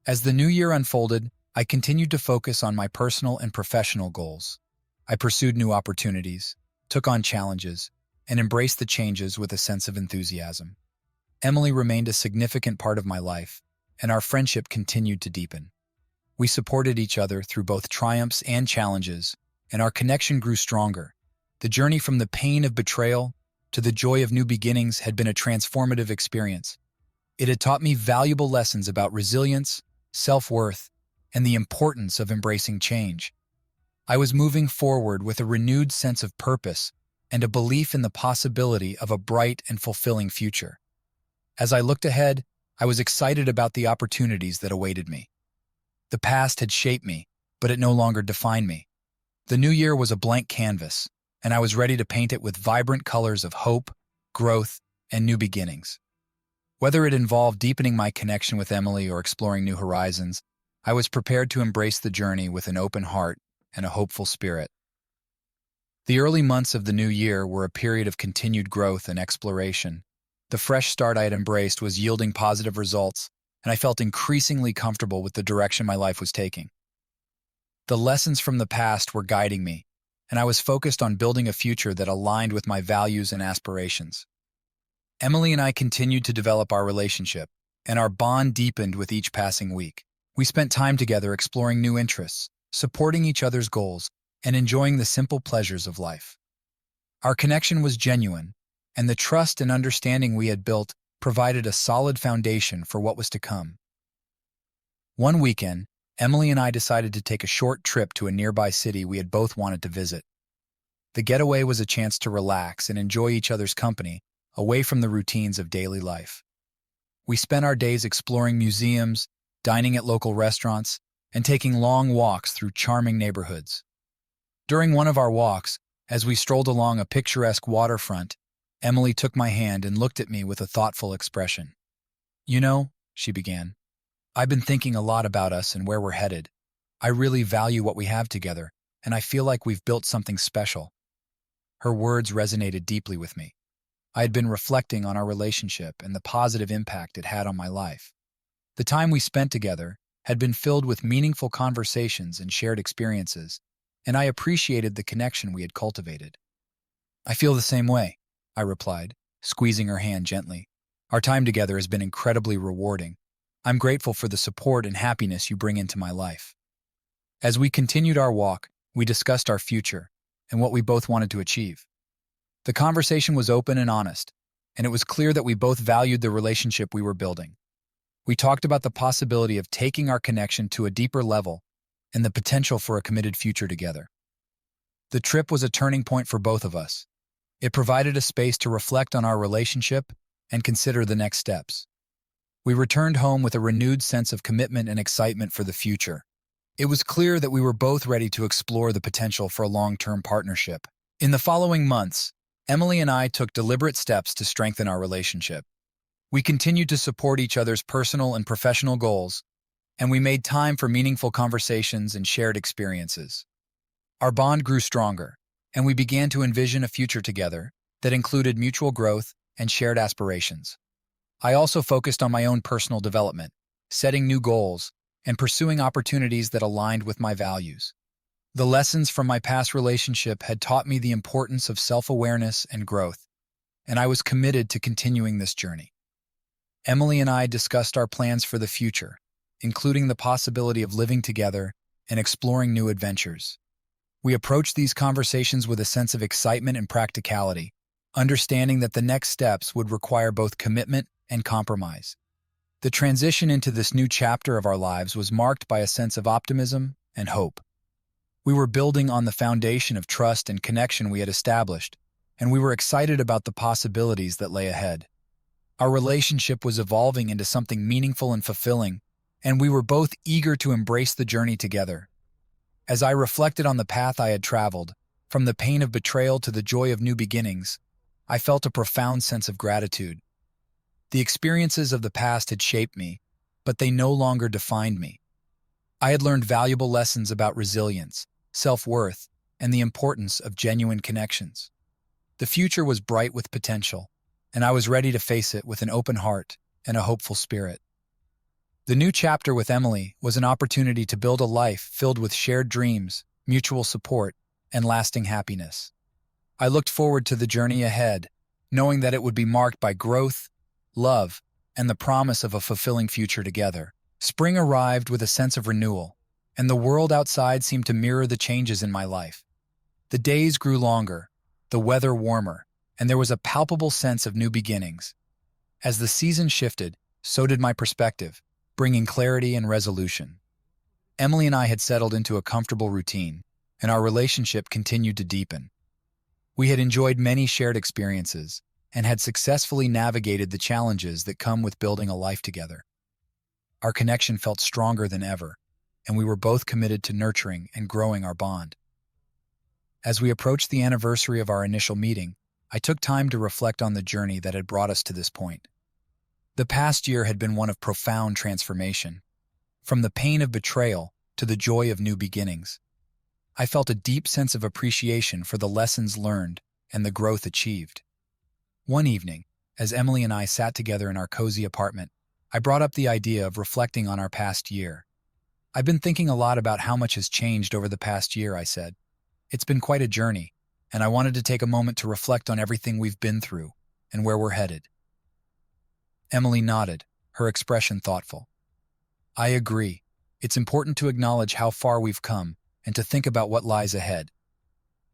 As the new year unfolded, I continued to focus on my personal and professional goals. I pursued new opportunities, took on challenges, and embraced the changes with a sense of enthusiasm. Emily remained a significant part of my life, and our friendship continued to deepen. We supported each other through both triumphs and challenges, and our connection grew stronger. The journey from the pain of betrayal to the joy of new beginnings had been a transformative experience. It had taught me valuable lessons about resilience, self-worth, and the importance of embracing change. I was moving forward with a renewed sense of purpose and a belief in the possibility of a bright and fulfilling future. As I looked ahead, I was excited about the opportunities that awaited me. The past had shaped me, but it no longer defined me. The new year was a blank canvas, and I was ready to paint it with vibrant colors of hope, growth, and new beginnings. Whether it involved deepening my connection with Emily or exploring new horizons, I was prepared to embrace the journey with an open heart and a hopeful spirit. The early months of the new year were a period of continued growth and exploration. The fresh start I had embraced was yielding positive results, and I felt increasingly comfortable with the direction my life was taking. The lessons from the past were guiding me, and I was focused on building a future that aligned with my values and aspirations. Emily and I continued to develop our relationship, and our bond deepened with each passing week. We spent time together exploring new interests, supporting each other's goals, and enjoying the simple pleasures of life. Our connection was genuine, and the trust and understanding we had built provided a solid foundation for what was to come. One weekend, Emily and I decided to take a short trip to a nearby city we had both wanted to visit. The getaway was a chance to relax and enjoy each other's company, away from the routines of daily life. We spent our days exploring museums, dining at local restaurants, and taking long walks through charming neighborhoods. During one of our walks, as we strolled along a picturesque waterfront, Emily took my hand and looked at me with a thoughtful expression. "You know," she began, "I've been thinking a lot about us and where we're headed. I really value what we have together, and I feel like we've built something special." Her words resonated deeply with me. I had been reflecting on our relationship and the positive impact it had on my life. The time we spent together had been filled with meaningful conversations and shared experiences, and I appreciated the connection we had cultivated. "I feel the same way," I replied, squeezing her hand gently. "Our time together has been incredibly rewarding. I'm grateful for the support and happiness you bring into my life." As we continued our walk, we discussed our future and what we both wanted to achieve. The conversation was open and honest, and it was clear that we both valued the relationship we were building. We talked about the possibility of taking our connection to a deeper level and the potential for a committed future together. The trip was a turning point for both of us. It provided a space to reflect on our relationship and consider the next steps. We returned home with a renewed sense of commitment and excitement for the future. It was clear that we were both ready to explore the potential for a long-term partnership. In the following months, Emily and I took deliberate steps to strengthen our relationship. We continued to support each other's personal and professional goals, and we made time for meaningful conversations and shared experiences. Our bond grew stronger, and we began to envision a future together that included mutual growth and shared aspirations. I also focused on my own personal development, setting new goals, and pursuing opportunities that aligned with my values. The lessons from my past relationship had taught me the importance of self-awareness and growth, and I was committed to continuing this journey. Emily and I discussed our plans for the future, including the possibility of living together and exploring new adventures. We approached these conversations with a sense of excitement and practicality, understanding that the next steps would require both commitment and compromise. The transition into this new chapter of our lives was marked by a sense of optimism and hope. We were building on the foundation of trust and connection we had established, and we were excited about the possibilities that lay ahead. Our relationship was evolving into something meaningful and fulfilling, and we were both eager to embrace the journey together. As I reflected on the path I had traveled, from the pain of betrayal to the joy of new beginnings, I felt a profound sense of gratitude. The experiences of the past had shaped me, but they no longer defined me. I had learned valuable lessons about resilience, self-worth, and the importance of genuine connections. The future was bright with potential, and I was ready to face it with an open heart and a hopeful spirit. The new chapter with Emily was an opportunity to build a life filled with shared dreams, mutual support, and lasting happiness. I looked forward to the journey ahead, knowing that it would be marked by growth, love, and the promise of a fulfilling future together. Spring arrived with a sense of renewal, and the world outside seemed to mirror the changes in my life. The days grew longer, the weather warmer, and there was a palpable sense of new beginnings. As the season shifted, so did my perspective, bringing clarity and resolution. Emily and I had settled into a comfortable routine, and our relationship continued to deepen. We had enjoyed many shared experiences and had successfully navigated the challenges that come with building a life together. Our connection felt stronger than ever, and we were both committed to nurturing and growing our bond. As we approached the anniversary of our initial meeting, I took time to reflect on the journey that had brought us to this point. The past year had been one of profound transformation. From the pain of betrayal to the joy of new beginnings, I felt a deep sense of appreciation for the lessons learned and the growth achieved. One evening, as Emily and I sat together in our cozy apartment, I brought up the idea of reflecting on our past year. "I've been thinking a lot about how much has changed over the past year," I said. "It's been quite a journey, and I wanted to take a moment to reflect on everything we've been through and where we're headed." Emily nodded, her expression thoughtful. "I agree. It's important to acknowledge how far we've come and to think about what lies ahead."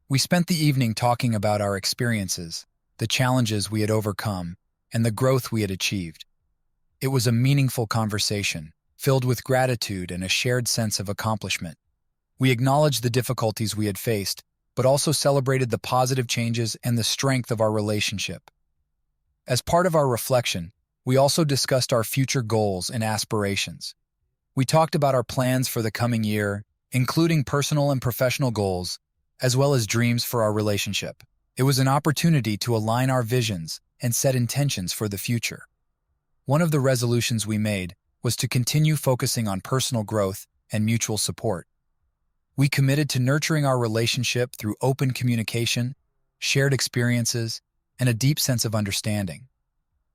We spent the evening talking about our experiences, the challenges we had overcome, and the growth we had achieved. It was a meaningful conversation, filled with gratitude and a shared sense of accomplishment. We acknowledged the difficulties we had faced, but also celebrated the positive changes and the strength of our relationship. As part of our reflection, we also discussed our future goals and aspirations. We talked about our plans for the coming year, including personal and professional goals, as well as dreams for our relationship. It was an opportunity to align our visions and set intentions for the future. One of the resolutions we made was to continue focusing on personal growth and mutual support. We committed to nurturing our relationship through open communication, shared experiences, and a deep sense of understanding.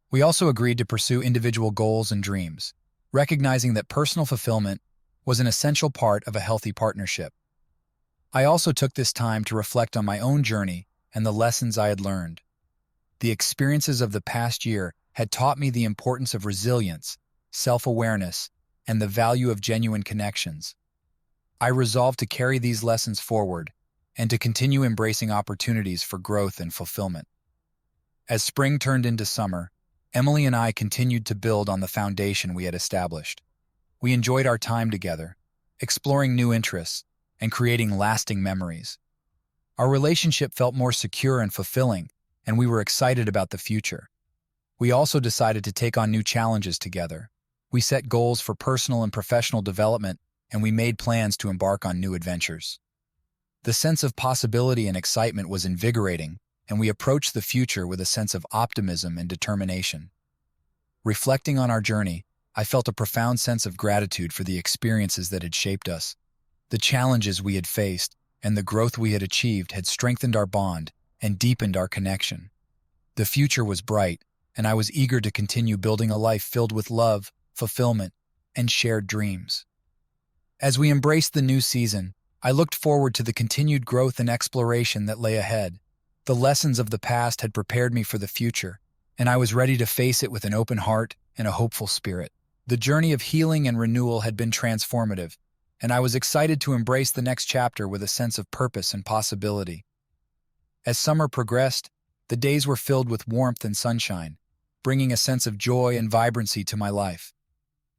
We also agreed to pursue individual goals and dreams, recognizing that personal fulfillment was an essential part of a healthy partnership. I also took this time to reflect on my own journey and the lessons I had learned. The experiences of the past year had taught me the importance of resilience, self-awareness, and the value of genuine connections. I resolved to carry these lessons forward and to continue embracing opportunities for growth and fulfillment. As spring turned into summer, Emily and I continued to build on the foundation we had established. We enjoyed our time together, exploring new interests and creating lasting memories. Our relationship felt more secure and fulfilling, and we were excited about the future. We also decided to take on new challenges together. We set goals for personal and professional development, and we made plans to embark on new adventures. The sense of possibility and excitement was invigorating, and we approached the future with a sense of optimism and determination. Reflecting on our journey, I felt a profound sense of gratitude for the experiences that had shaped us. The challenges we had faced and the growth we had achieved had strengthened our bond and deepened our connection. The future was bright, and I was eager to continue building a life filled with love, fulfillment, and shared dreams. As we embraced the new season, I looked forward to the continued growth and exploration that lay ahead. The lessons of the past had prepared me for the future, and I was ready to face it with an open heart and a hopeful spirit. The journey of healing and renewal had been transformative, and I was excited to embrace the next chapter with a sense of purpose and possibility. As summer progressed, the days were filled with warmth and sunshine, bringing a sense of joy and vibrancy to my life.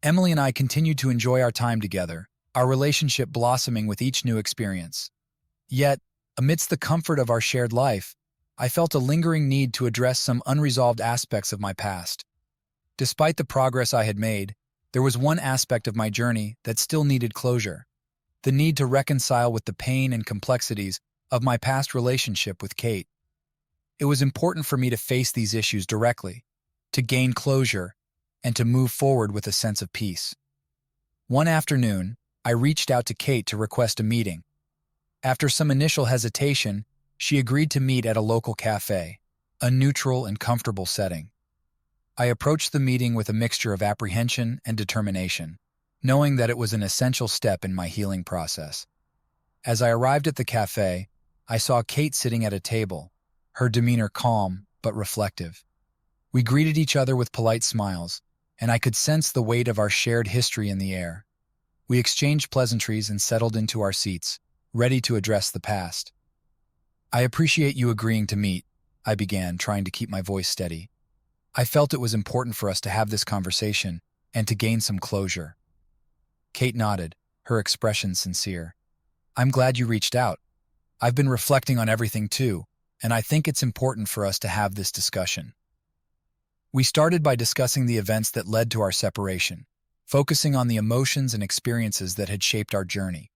Emily and I continued to enjoy our time together, our relationship blossoming with each new experience. Yet, amidst the comfort of our shared life, I felt a lingering need to address some unresolved aspects of my past. Despite the progress I had made, there was one aspect of my journey that still needed closure: the need to reconcile with the pain and complexities of my past relationship with Kate. It was important for me to face these issues directly, to gain closure, and to move forward with a sense of peace. One afternoon, I reached out to Kate to request a meeting. After some initial hesitation, she agreed to meet at a local cafe, a neutral and comfortable setting. I approached the meeting with a mixture of apprehension and determination, knowing that it was an essential step in my healing process. As I arrived at the cafe, I saw Kate sitting at a table, her demeanor calm but reflective. We greeted each other with polite smiles, and I could sense the weight of our shared history in the air. We exchanged pleasantries and settled into our seats, ready to address the past. "I appreciate you agreeing to meet," I began, trying to keep my voice steady. "I felt it was important for us to have this conversation and to gain some closure." Kate nodded, her expression sincere. "I'm glad you reached out. I've been reflecting on everything too, and I think it's important for us to have this discussion." We started by discussing the events that led to our separation, focusing on the emotions and experiences that had shaped our journey.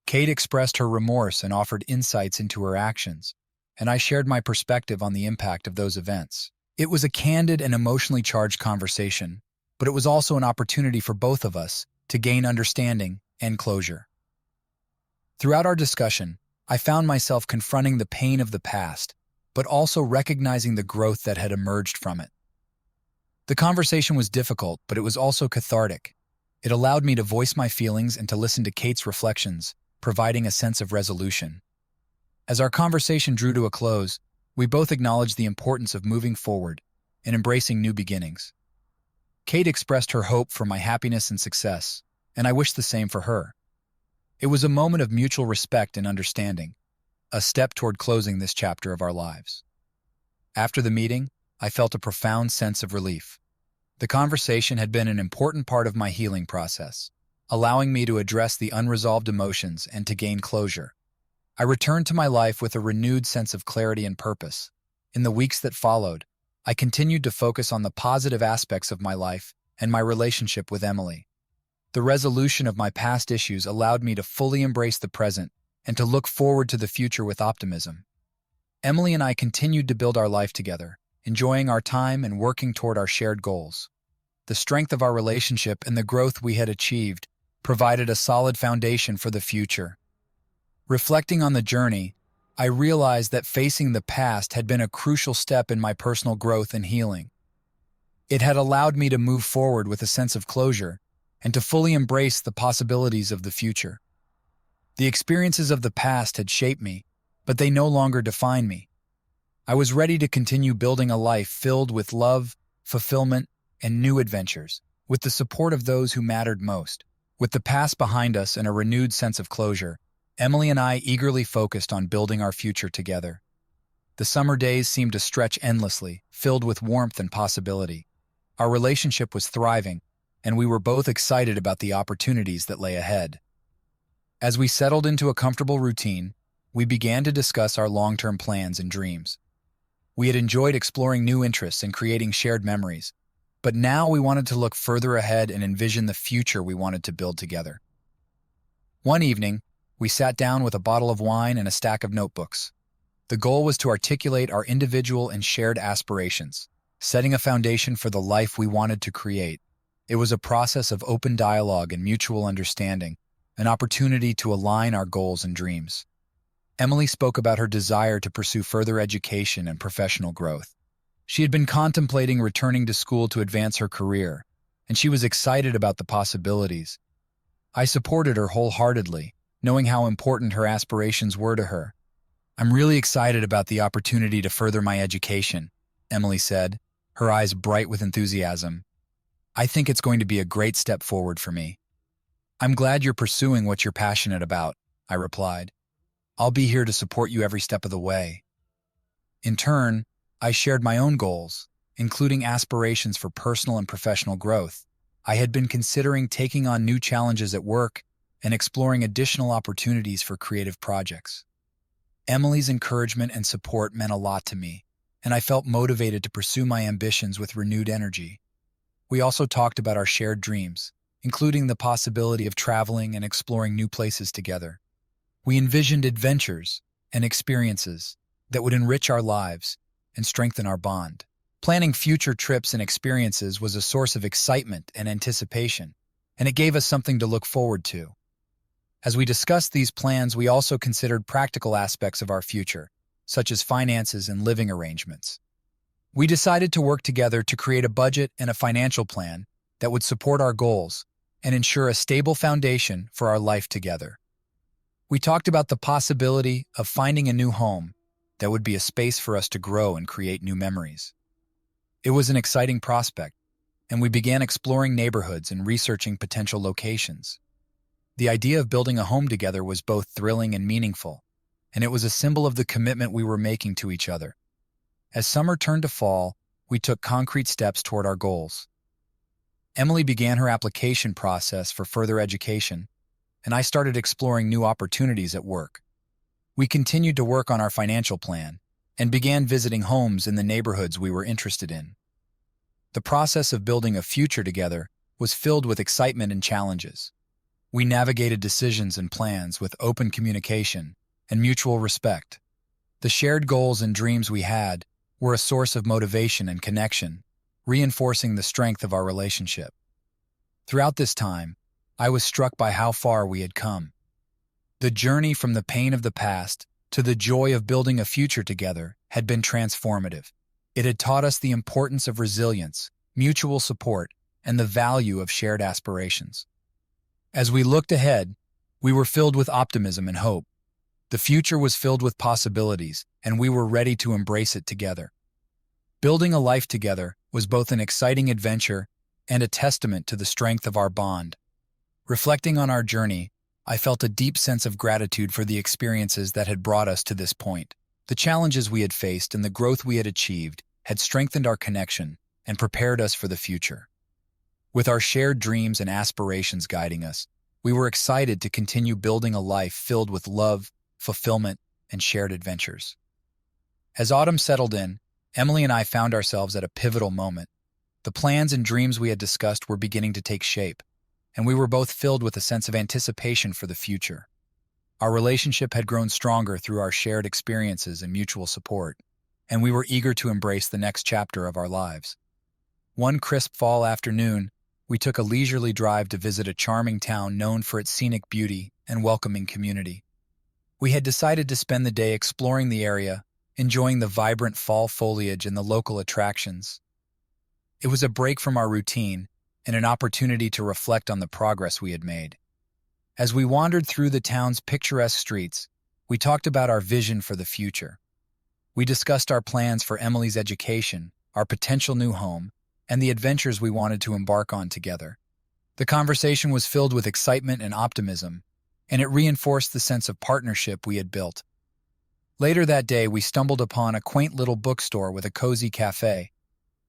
Kate expressed her remorse and offered insights into her actions, and I shared my perspective on the impact of those events. It was a candid and emotionally charged conversation, but it was also an opportunity for both of us to gain understanding and closure. Throughout our discussion, I found myself confronting the pain of the past, but also recognizing the growth that had emerged from it. The conversation was difficult, but it was also cathartic. It allowed me to voice my feelings and to listen to Kate's reflections, providing a sense of resolution. As our conversation drew to a close, we both acknowledged the importance of moving forward and embracing new beginnings. Kate expressed her hope for my happiness and success, and I wished the same for her. It was a moment of mutual respect and understanding, a step toward closing this chapter of our lives. After the meeting, I felt a profound sense of relief. The conversation had been an important part of my healing process, allowing me to address the unresolved emotions and to gain closure. I returned to my life with a renewed sense of clarity and purpose. In the weeks that followed, I continued to focus on the positive aspects of my life and my relationship with Emily. The resolution of my past issues allowed me to fully embrace the present and to look forward to the future with optimism. Emily and I continued to build our life together, enjoying our time and working toward our shared goals. The strength of our relationship and the growth we had achieved provided a solid foundation for the future. Reflecting on the journey, I realized that facing the past had been a crucial step in my personal growth and healing. It had allowed me to move forward with a sense of closure and to fully embrace the possibilities of the future. The experiences of the past had shaped me, but they no longer define me. I was ready to continue building a life filled with love, fulfillment, and new adventures, with the support of those who mattered most. With the past behind us and a renewed sense of closure, Emily and I eagerly focused on building our future together. The summer days seemed to stretch endlessly, filled with warmth and possibility. Our relationship was thriving, and we were both excited about the opportunities that lay ahead. As we settled into a comfortable routine, we began to discuss our long-term plans and dreams. We had enjoyed exploring new interests and creating shared memories, but now we wanted to look further ahead and envision the future we wanted to build together. One evening, we sat down with a bottle of wine and a stack of notebooks. The goal was to articulate our individual and shared aspirations, setting a foundation for the life we wanted to create. It was a process of open dialogue and mutual understanding, an opportunity to align our goals and dreams. Emily spoke about her desire to pursue further education and professional growth. She had been contemplating returning to school to advance her career, and she was excited about the possibilities. I supported her wholeheartedly, knowing how important her aspirations were to her. "I'm really excited about the opportunity to further my education," Emily said, her eyes bright with enthusiasm. "I think it's going to be a great step forward for me." "I'm glad you're pursuing what you're passionate about," I replied. "I'll be here to support you every step of the way." In turn, I shared my own goals, including aspirations for personal and professional growth. I had been considering taking on new challenges at work and exploring additional opportunities for creative projects. Emily's encouragement and support meant a lot to me, and I felt motivated to pursue my ambitions with renewed energy. We also talked about our shared dreams, including the possibility of traveling and exploring new places together. We envisioned adventures and experiences that would enrich our lives and strengthen our bond. Planning future trips and experiences was a source of excitement and anticipation, and it gave us something to look forward to. As we discussed these plans, we also considered practical aspects of our future, such as finances and living arrangements. We decided to work together to create a budget and a financial plan that would support our goals and ensure a stable foundation for our life together. We talked about the possibility of finding a new home that would be a space for us to grow and create new memories. It was an exciting prospect, and we began exploring neighborhoods and researching potential locations. The idea of building a home together was both thrilling and meaningful, and it was a symbol of the commitment we were making to each other. As summer turned to fall, we took concrete steps toward our goals. Emily began her application process for further education, and I started exploring new opportunities at work. We continued to work on our financial plan and began visiting homes in the neighborhoods we were interested in. The process of building a future together was filled with excitement and challenges. We navigated decisions and plans with open communication and mutual respect. The shared goals and dreams we had were a source of motivation and connection, reinforcing the strength of our relationship. Throughout this time, I was struck by how far we had come. The journey from the pain of the past to the joy of building a future together had been transformative. It had taught us the importance of resilience, mutual support, and the value of shared aspirations. As we looked ahead, we were filled with optimism and hope. The future was filled with possibilities, and we were ready to embrace it together. Building a life together was both an exciting adventure and a testament to the strength of our bond. Reflecting on our journey, I felt a deep sense of gratitude for the experiences that had brought us to this point. The challenges we had faced and the growth we had achieved had strengthened our connection and prepared us for the future. With our shared dreams and aspirations guiding us, we were excited to continue building a life filled with love, fulfillment, and shared adventures. As autumn settled in, Emily and I found ourselves at a pivotal moment. The plans and dreams we had discussed were beginning to take shape, and we were both filled with a sense of anticipation for the future. Our relationship had grown stronger through our shared experiences and mutual support, and we were eager to embrace the next chapter of our lives. One crisp fall afternoon, we took a leisurely drive to visit a charming town known for its scenic beauty and welcoming community. We had decided to spend the day exploring the area, enjoying the vibrant fall foliage and the local attractions. It was a break from our routine and an opportunity to reflect on the progress we had made. As we wandered through the town's picturesque streets, we talked about our vision for the future. We discussed our plans for Emily's education, our potential new home, and the adventures we wanted to embark on together. The conversation was filled with excitement and optimism, and it reinforced the sense of partnership we had built. Later that day, we stumbled upon a quaint little bookstore with a cozy cafe.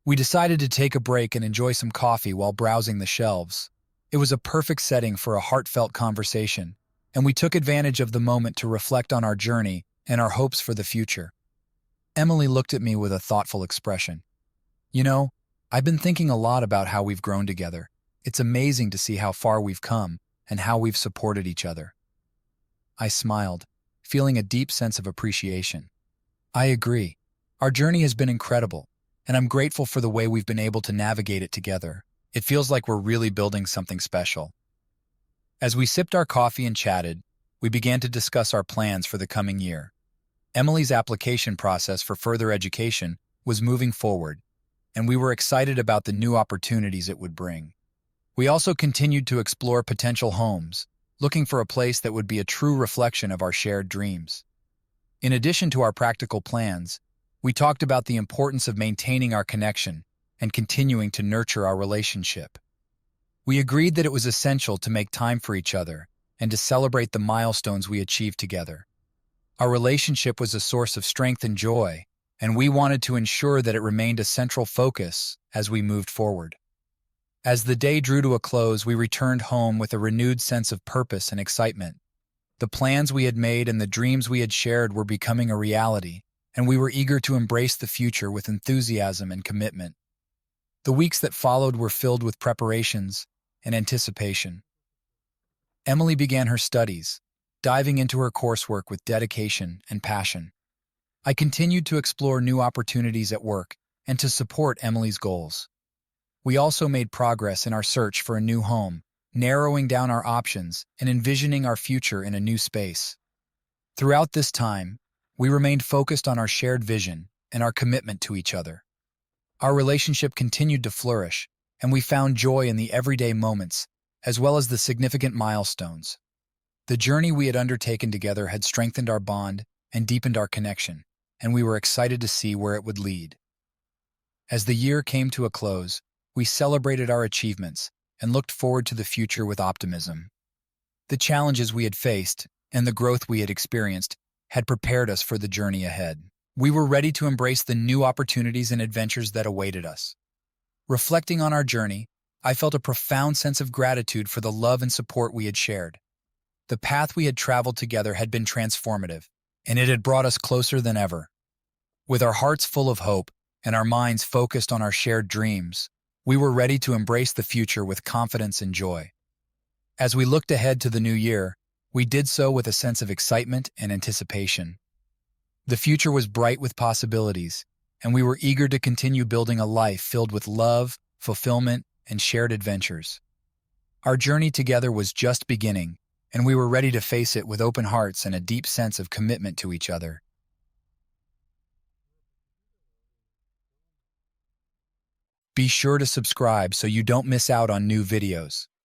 We decided to take a break and enjoy some coffee while browsing the shelves. It was a perfect setting for a heartfelt conversation, and we took advantage of the moment to reflect on our journey and our hopes for the future. Emily looked at me with a thoughtful expression. "You know, I've been thinking a lot about how we've grown together. It's amazing to see how far we've come and how we've supported each other." I smiled, feeling a deep sense of appreciation. "I agree. Our journey has been incredible, and I'm grateful for the way we've been able to navigate it together. It feels like we're really building something special." As we sipped our coffee and chatted, we began to discuss our plans for the coming year. Emily's application process for further education was moving forward, and we were excited about the new opportunities it would bring. We also continued to explore potential homes, looking for a place that would be a true reflection of our shared dreams. In addition to our practical plans, we talked about the importance of maintaining our connection and continuing to nurture our relationship. We agreed that it was essential to make time for each other and to celebrate the milestones we achieved together. Our relationship was a source of strength and joy, and we wanted to ensure that it remained a central focus as we moved forward. As the day drew to a close, we returned home with a renewed sense of purpose and excitement. The plans we had made and the dreams we had shared were becoming a reality, and we were eager to embrace the future with enthusiasm and commitment. The weeks that followed were filled with preparations and anticipation. Emily began her studies, diving into her coursework with dedication and passion. I continued to explore new opportunities at work and to support Emily's goals. We also made progress in our search for a new home, narrowing down our options and envisioning our future in a new space. Throughout this time, we remained focused on our shared vision and our commitment to each other. Our relationship continued to flourish, and we found joy in the everyday moments, as well as the significant milestones. The journey we had undertaken together had strengthened our bond and deepened our connection, and we were excited to see where it would lead. As the year came to a close, we celebrated our achievements and looked forward to the future with optimism. The challenges we had faced and the growth we had experienced had prepared us for the journey ahead. We were ready to embrace the new opportunities and adventures that awaited us. Reflecting on our journey, I felt a profound sense of gratitude for the love and support we had shared. The path we had traveled together had been transformative, and it had brought us closer than ever. With our hearts full of hope and our minds focused on our shared dreams, we were ready to embrace the future with confidence and joy. As we looked ahead to the new year, we did so with a sense of excitement and anticipation. The future was bright with possibilities, and we were eager to continue building a life filled with love, fulfillment, and shared adventures. Our journey together was just beginning, and we were ready to face it with open hearts and a deep sense of commitment to each other. Be sure to subscribe so you don't miss out on new videos.